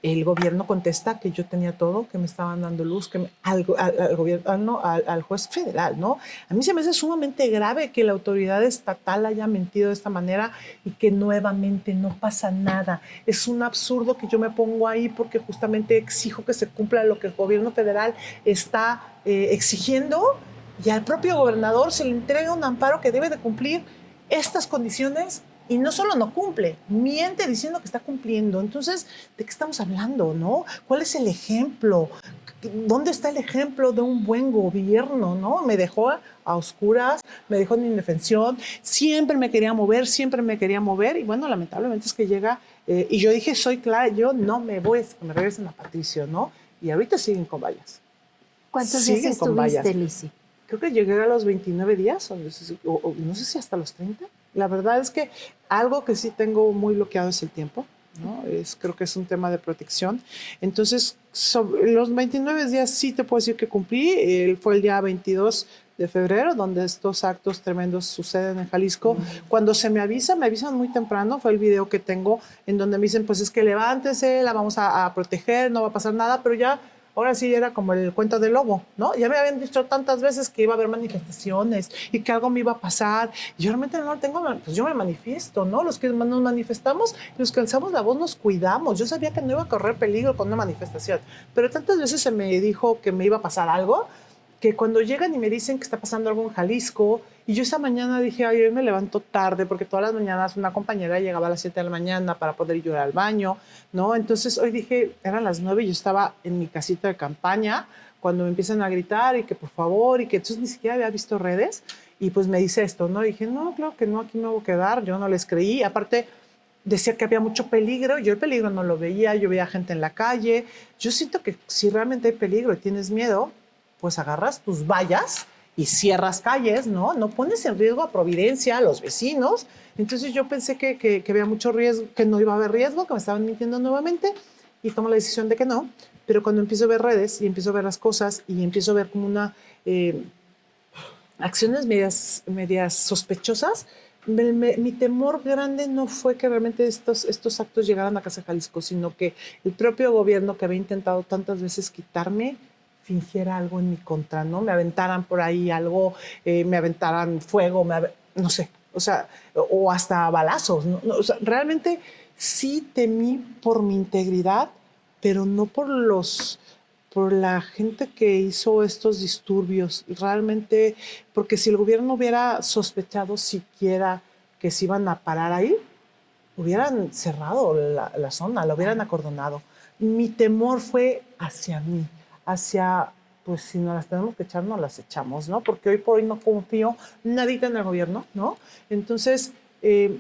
El gobierno contesta que yo tenía todo, que me estaban dando luz, al gobierno, al juez federal, ¿no? A mí se me hace sumamente grave que la autoridad estatal haya mentido de esta manera y que nuevamente no pasa nada. Es un absurdo que yo me pongo ahí porque justamente exijo que se cumpla lo que el gobierno federal está exigiendo, y al propio gobernador se le entrega un amparo que debe de cumplir estas condiciones. Y no solo no cumple, miente diciendo que está cumpliendo. Entonces, ¿de qué estamos hablando, no? ¿Cuál es el ejemplo? ¿Dónde está el ejemplo de un buen gobierno, no? Me dejó a oscuras, me dejó en indefensión, siempre me quería mover, y bueno, lamentablemente es que llega, y yo dije, soy clara, yo no me voy hasta que me regresen a Patricio, ¿no? Y ahorita siguen con vallas. ¿Cuántos días estuviste, Lizzy? Creo que llegué a los 29 días, o no sé si hasta los 30. La verdad es que algo que sí tengo muy bloqueado es el tiempo, ¿no? Creo que es un tema de protección. Entonces, sobre los 29 días sí te puedo decir que cumplí. Fue el día 22 de febrero, donde estos actos tremendos suceden en Jalisco. Cuando me avisan muy temprano, fue el video que tengo, en donde me dicen, pues es que levántese, la vamos a proteger, no va a pasar nada, pero ya ahora sí era como el cuento del lobo, ¿no? Ya me habían dicho tantas veces que iba a haber manifestaciones y que algo me iba a pasar. Y yo realmente no lo tengo, pues yo me manifiesto, ¿no? Los que nos manifestamos, los que alzamos la voz, nos cuidamos. Yo sabía que no iba a correr peligro con una manifestación, pero tantas veces se me dijo que me iba a pasar algo, que cuando llegan y me dicen que está pasando algo en Jalisco, y yo esa mañana dije, ay, hoy me levanto tarde, porque todas las mañanas una compañera llegaba a las 7 de la mañana para poder ir al baño, ¿no? Entonces hoy dije, eran las 9 y yo estaba en mi casita de campaña, cuando me empiezan a gritar y que por favor, y que entonces ni siquiera había visto redes, y pues me dice esto, ¿no? Y dije, no, claro que no, aquí me voy a quedar, yo no les creí, aparte decía que había mucho peligro, yo el peligro no lo veía, yo veía gente en la calle. Yo siento que si realmente hay peligro y tienes miedo, pues agarras tus vallas y cierras calles, ¿no? No pones en riesgo a Providencia, a los vecinos. Entonces yo pensé que había mucho riesgo, que no iba a haber riesgo, que me estaban mintiendo nuevamente y tomo la decisión de que no. Pero cuando empiezo a ver redes y empiezo a ver las cosas y empiezo a ver como acciones medias sospechosas, mi temor grande no fue que realmente estos actos llegaran a Casa Jalisco, sino que el propio gobierno que había intentado tantas veces quitarme, fingiera algo en mi contra, ¿no? Me aventaran por ahí algo, me aventaran fuego, no sé, o sea, o hasta balazos, ¿no? O sea, realmente sí temí por mi integridad, pero no por la gente que hizo estos disturbios. Realmente, porque si el gobierno hubiera sospechado siquiera que se iban a parar ahí, hubieran cerrado la zona, la hubieran acordonado. Mi temor fue hacia mí, hacia, pues si nos las tenemos que echar, nos las echamos, ¿no? Porque hoy por hoy no confío nadita en el gobierno, ¿no? Entonces,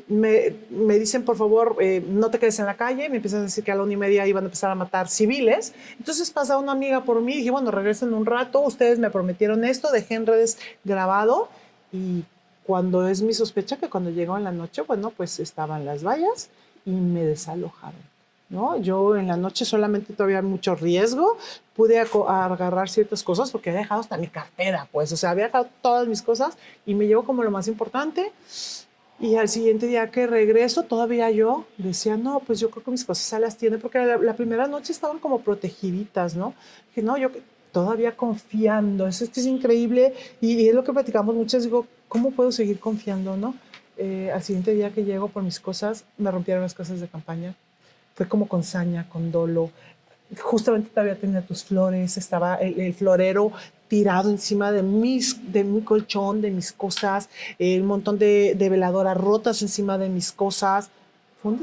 me dicen, por favor, no te quedes en la calle, me empiezan a decir que a la 1:30 iban a empezar a matar civiles. Entonces pasa una amiga por mí y dije, bueno, regresen un rato, ustedes me prometieron esto, dejé en redes grabado y cuando es mi sospecha que cuando llegó en la noche, bueno, pues estaban las vallas y me desalojaron, ¿no? Yo en la noche solamente todavía mucho riesgo, pude agarrar ciertas cosas porque había dejado hasta mi cartera, pues, o sea, había dejado todas mis cosas y me llevo como lo más importante. Y al siguiente día que regreso, todavía yo decía, no, pues yo creo que mis cosas ya las tiene, porque la primera noche estaban como protegiditas, ¿no? Que no, yo todavía confiando, eso es que es increíble, y es lo que platicamos muchas, digo, ¿cómo puedo seguir confiando, no? Al siguiente día que llego por mis cosas, me rompieron las cosas de campaña, fue como con saña, con dolo, justamente todavía tenía tus flores, estaba el florero tirado encima de mi colchón, de mis cosas, un montón de veladoras rotas encima de mis cosas. Fue un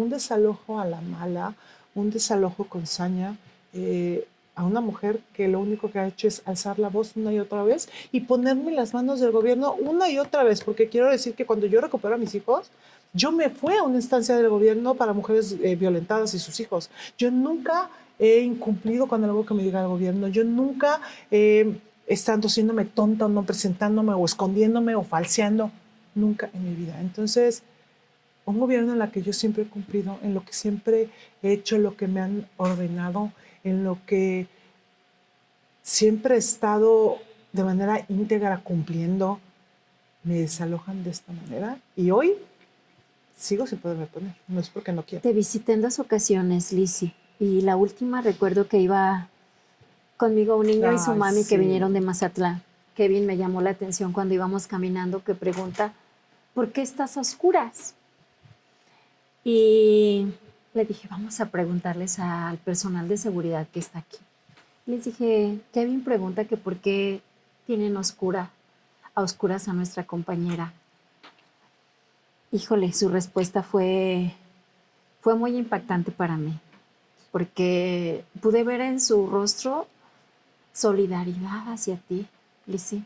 desalojo a la mala, un desalojo con saña, a una mujer que lo único que ha hecho es alzar la voz una y otra vez y ponerme en las manos del gobierno una y otra vez, porque quiero decir que cuando yo recupero a mis hijos, yo me fui a una instancia del gobierno para mujeres violentadas y sus hijos. Yo nunca he incumplido con algo que me diga el gobierno. Yo nunca estando haciéndome tonta o no presentándome o escondiéndome o falseando. Nunca en mi vida. Entonces, un gobierno en el que yo siempre he cumplido, en lo que siempre he hecho, lo que me han ordenado, en lo que siempre he estado de manera íntegra cumpliendo, me desalojan de esta manera. Y hoy sigo sin poderme poner. No es porque no quiero. Te visité en 2 ocasiones, Lizzy, y la última recuerdo que iba conmigo un niño y su Ay, mami que sí. vinieron de Mazatlán. Kevin me llamó la atención cuando íbamos caminando, que pregunta, ¿por qué estás a oscuras? Y le dije, vamos a preguntarles al personal de seguridad que está aquí. Les dije, Kevin pregunta que por qué tienen a oscuras a nuestra compañera. Híjole, su respuesta fue muy impactante para mí, porque pude ver en su rostro solidaridad hacia ti, Lizzy,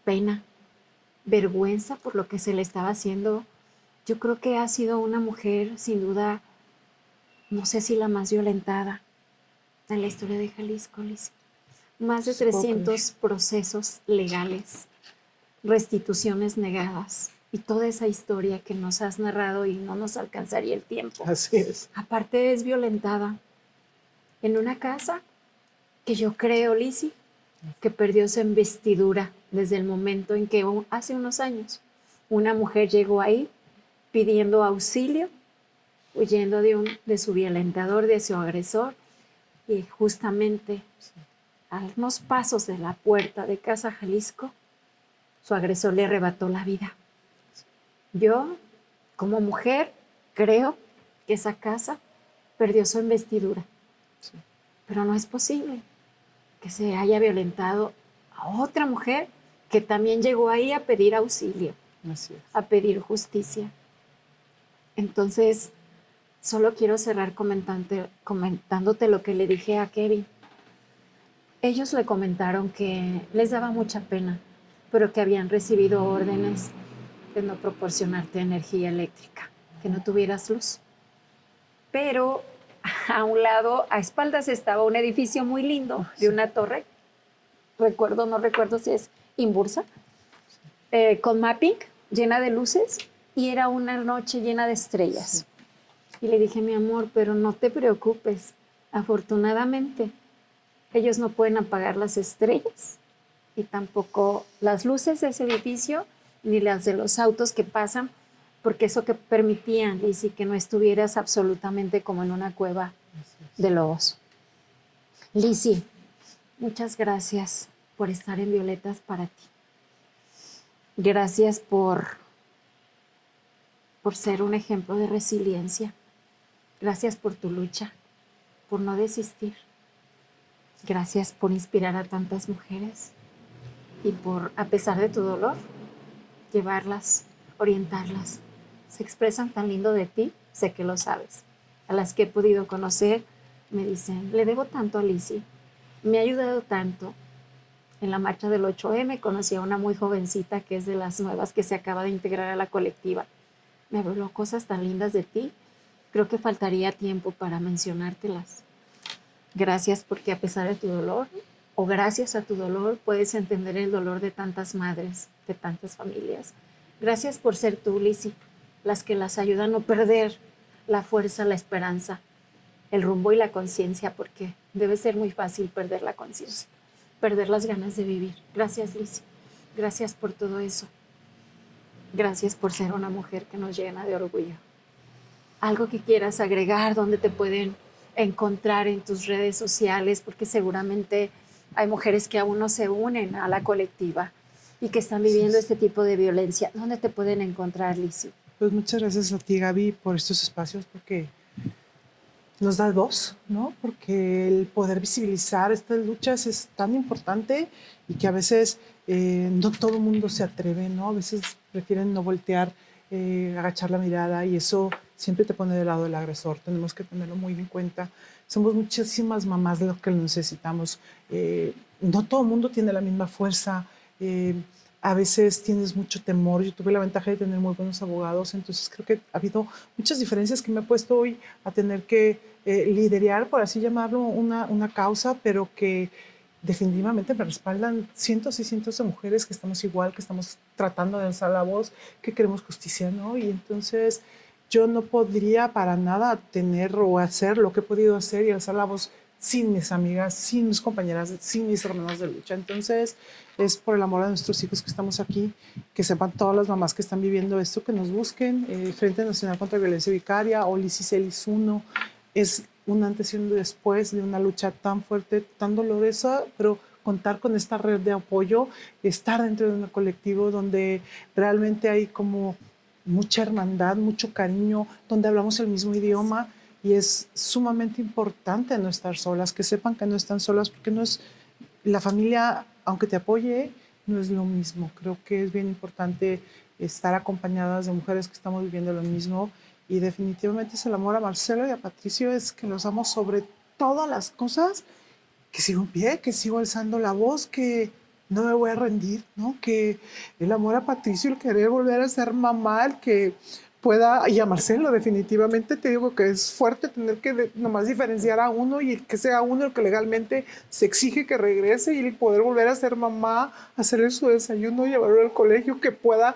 pena, vergüenza por lo que se le estaba haciendo. Yo creo que ha sido una mujer, sin duda, no sé si la más violentada en la historia de Jalisco, Lizzy. Más de 300 procesos legales, restituciones negadas y toda esa historia que nos has narrado y no nos alcanzaría el tiempo. Así es. Aparte es violentada en una casa que yo creo, Lizzy, que perdió su investidura desde el momento en que hace unos años una mujer llegó ahí pidiendo auxilio, huyendo de su violentador, de su agresor, y justamente a unos pasos de la puerta de Casa Jalisco, su agresor le arrebató la vida. Yo, como mujer, creo que esa casa perdió su investidura. Sí. Pero no es posible que se haya violentado a otra mujer que también llegó ahí a pedir auxilio, a pedir justicia. Entonces, solo quiero cerrar comentándote lo que le dije a Kevin. Ellos le comentaron que les daba mucha pena, pero que habían recibido órdenes de no proporcionarte energía eléctrica, que no tuvieras luz. Pero a un lado, a espaldas, estaba un edificio muy lindo de una torre. No recuerdo si es Imbursa, con mapping, llena de luces, y era una noche llena de estrellas. Y le dije, mi amor, pero no te preocupes. Afortunadamente, ellos no pueden apagar las estrellas y tampoco las luces de ese edificio ni las de los autos que pasan, porque eso que permitían, Lizzy, que no estuvieras absolutamente como en una cueva de lobos. Lizzy, muchas gracias por estar en Violetas para ti. Gracias por ser un ejemplo de resiliencia. Gracias por tu lucha, por no desistir. Gracias por inspirar a tantas mujeres y por, a pesar de tu dolor, llevarlas, orientarlas. Se expresan tan lindo de ti, sé que lo sabes. A las que he podido conocer me dicen, le debo tanto a Lizzy, me ha ayudado tanto. En la marcha del 8M conocí a una muy jovencita que es de las nuevas que se acaba de integrar a la colectiva. Me habló cosas tan lindas de ti. Creo que faltaría tiempo para mencionártelas. Gracias porque a pesar de tu dolor, o gracias a tu dolor, puedes entender el dolor de tantas madres, de tantas familias. Gracias por ser tú, Lizzy, las que las ayudan a no perder la fuerza, la esperanza, el rumbo y la conciencia, porque debe ser muy fácil perder la conciencia, perder las ganas de vivir. Gracias, Lizzy. Gracias por todo eso. Gracias por ser una mujer que nos llena de orgullo. Algo que quieras agregar, donde te pueden encontrar en tus redes sociales, porque seguramente hay mujeres que aún no se unen a la colectiva y que están viviendo este tipo de violencia. ¿Dónde te pueden encontrar, Lizzy? Pues muchas gracias a ti, Gaby, por estos espacios, porque nos da voz, ¿no? Porque el poder visibilizar estas luchas es tan importante y que a veces no todo el mundo se atreve, ¿no? A veces prefieren no voltear, agachar la mirada y eso siempre te pone del lado del agresor. Tenemos que tenerlo muy en cuenta. Somos muchísimas mamás lo que necesitamos. No todo el mundo tiene la misma fuerza. A veces tienes mucho temor. Yo tuve la ventaja de tener muy buenos abogados, entonces creo que ha habido muchas diferencias que me he puesto hoy a tener que liderar, por así llamarlo, una causa, pero que definitivamente me respaldan cientos y cientos de mujeres que estamos igual, que estamos tratando de alzar la voz, que queremos justicia, ¿no? Y entonces yo no podría para nada tener o hacer lo que he podido hacer y alzar la voz sin mis amigas, sin mis compañeras, sin mis hermanos de lucha. Entonces, es por el amor a nuestros hijos que estamos aquí, que sepan todas las mamás que están viviendo esto, que nos busquen. Frente Nacional contra la Violencia Vicaria o Lizzy Celis 1 es un antes y un después de una lucha tan fuerte, tan dolorosa, pero contar con esta red de apoyo, estar dentro de un colectivo donde realmente hay como mucha hermandad, mucho cariño, donde hablamos el mismo idioma. Y es sumamente importante no estar solas, que sepan que no están solas, porque no es la familia, aunque te apoye, no es lo mismo. Creo que es bien importante estar acompañadas de mujeres que estamos viviendo lo mismo y definitivamente es el amor a Marcelo y a Patricio, es que los amo sobre todas las cosas, que sigo en pie, que sigo alzando la voz, que no me voy a rendir, ¿no? Que el amor a Patricio, el querer volver a ser mamá, el que pueda, y a Marcelo definitivamente te digo que es fuerte tener que nomás diferenciar a uno y que sea uno el que legalmente se exige que regrese y el poder volver a ser mamá, hacerle su desayuno, llevarlo al colegio, que pueda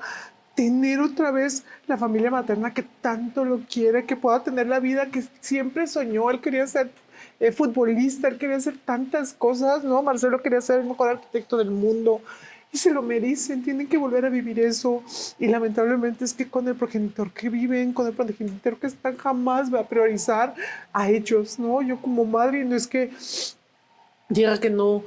tener otra vez la familia materna que tanto lo quiere, que pueda tener la vida que siempre soñó. Él quería ser futbolista, él quería hacer tantas cosas, ¿no? Marcelo quería ser el mejor arquitecto del mundo y se lo merecen, tienen que volver a vivir eso. Y lamentablemente es que con el progenitor que viven, con el progenitor que están, jamás va a priorizar a ellos, ¿no? Yo como madre, no es que diga que no,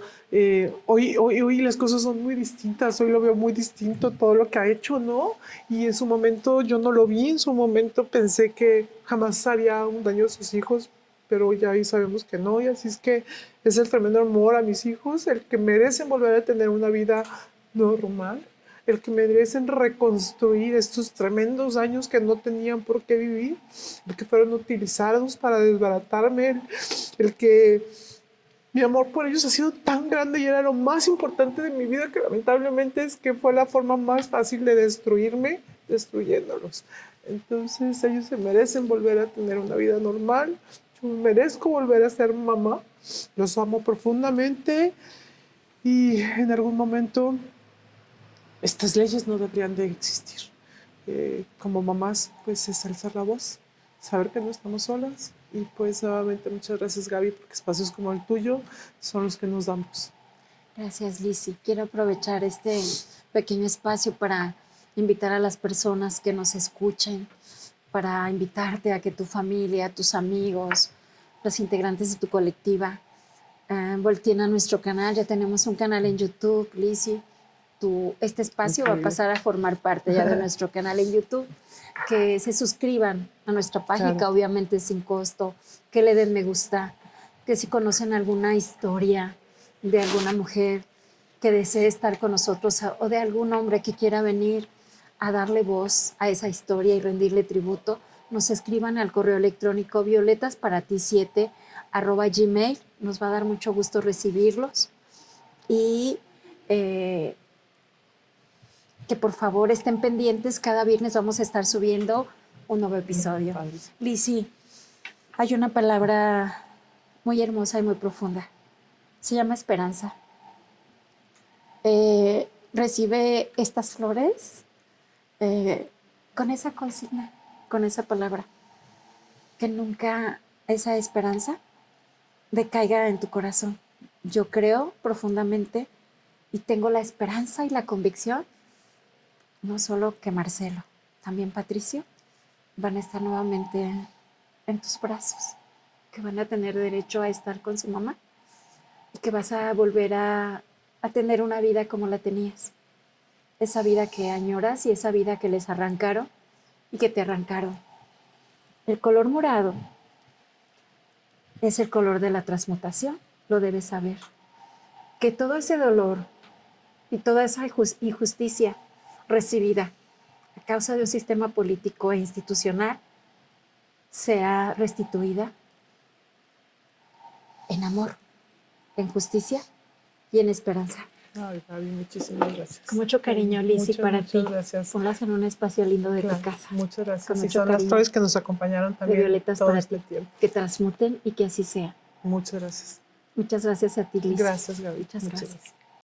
hoy las cosas son muy distintas, hoy lo veo muy distinto todo lo que ha hecho, ¿no? Y en su momento yo no lo vi, en su momento pensé que jamás haría un daño a sus hijos, pero ya ahí sabemos que no, y así es que es el tremendo amor a mis hijos, el que merecen volver a tener una vida normal, el que merecen reconstruir estos tremendos años que no tenían por qué vivir, el que fueron utilizados para desbaratarme, el que mi amor por ellos ha sido tan grande y era lo más importante de mi vida, que lamentablemente es que fue la forma más fácil de destruirme, destruyéndolos. Entonces ellos se merecen volver a tener una vida normal. Yo merezco volver a ser mamá. Los amo profundamente y en algún momento estas leyes no deberían de existir. Como mamás, pues es alzar la voz, saber que no estamos solas y pues nuevamente muchas gracias, Gaby, porque espacios como el tuyo son los que nos damos. Gracias, Lizzy. Quiero aprovechar este pequeño espacio para invitar a las personas que nos escuchen, para invitarte a que tu familia, tus amigos, los integrantes de tu colectiva volteen a nuestro canal. Ya tenemos un canal en YouTube, Lizzy. Este espacio va a pasar a formar parte ya de nuestro canal en YouTube. Que se suscriban a nuestra página, Claro. obviamente sin costo, que le den me gusta, que si conocen alguna historia de alguna mujer que desee estar con nosotros o de algún hombre que quiera venir a darle voz a esa historia y rendirle tributo, nos escriban al correo electrónico violetasparati7@gmail. Nos va a dar mucho gusto recibirlos y que por favor estén pendientes. Cada viernes vamos a estar subiendo un nuevo episodio. Lizzy, hay una palabra muy hermosa y muy profunda. Se llama esperanza. Recibe estas flores con esa consigna, con esa palabra. Que nunca esa esperanza decaiga en tu corazón. Yo creo profundamente y tengo la esperanza y la convicción, no solo que Marcelo, también Patricio, van a estar nuevamente en tus brazos, que van a tener derecho a estar con su mamá y que vas a volver a tener una vida como la tenías. Esa vida que añoras y esa vida que les arrancaron y que te arrancaron. El color morado es el color de la transmutación, lo debes saber. Que todo ese dolor y toda esa injusticia recibida a causa de un sistema político e institucional sea restituida en amor, en justicia y en esperanza. Ay, Gaby, muchísimas gracias. Con mucho cariño, Lizzy, para ti. Gracias. Ponlas en un espacio lindo de Claro, tu casa. muchas gracias. Con Y mucho son las cariño. flores que nos acompañaron De también violetas todo para este ti. tiempo. Que transmuten y que así sea. Muchas gracias. Muchas gracias a ti, Lizzy. Gracias, Gaby. Muchas gracias.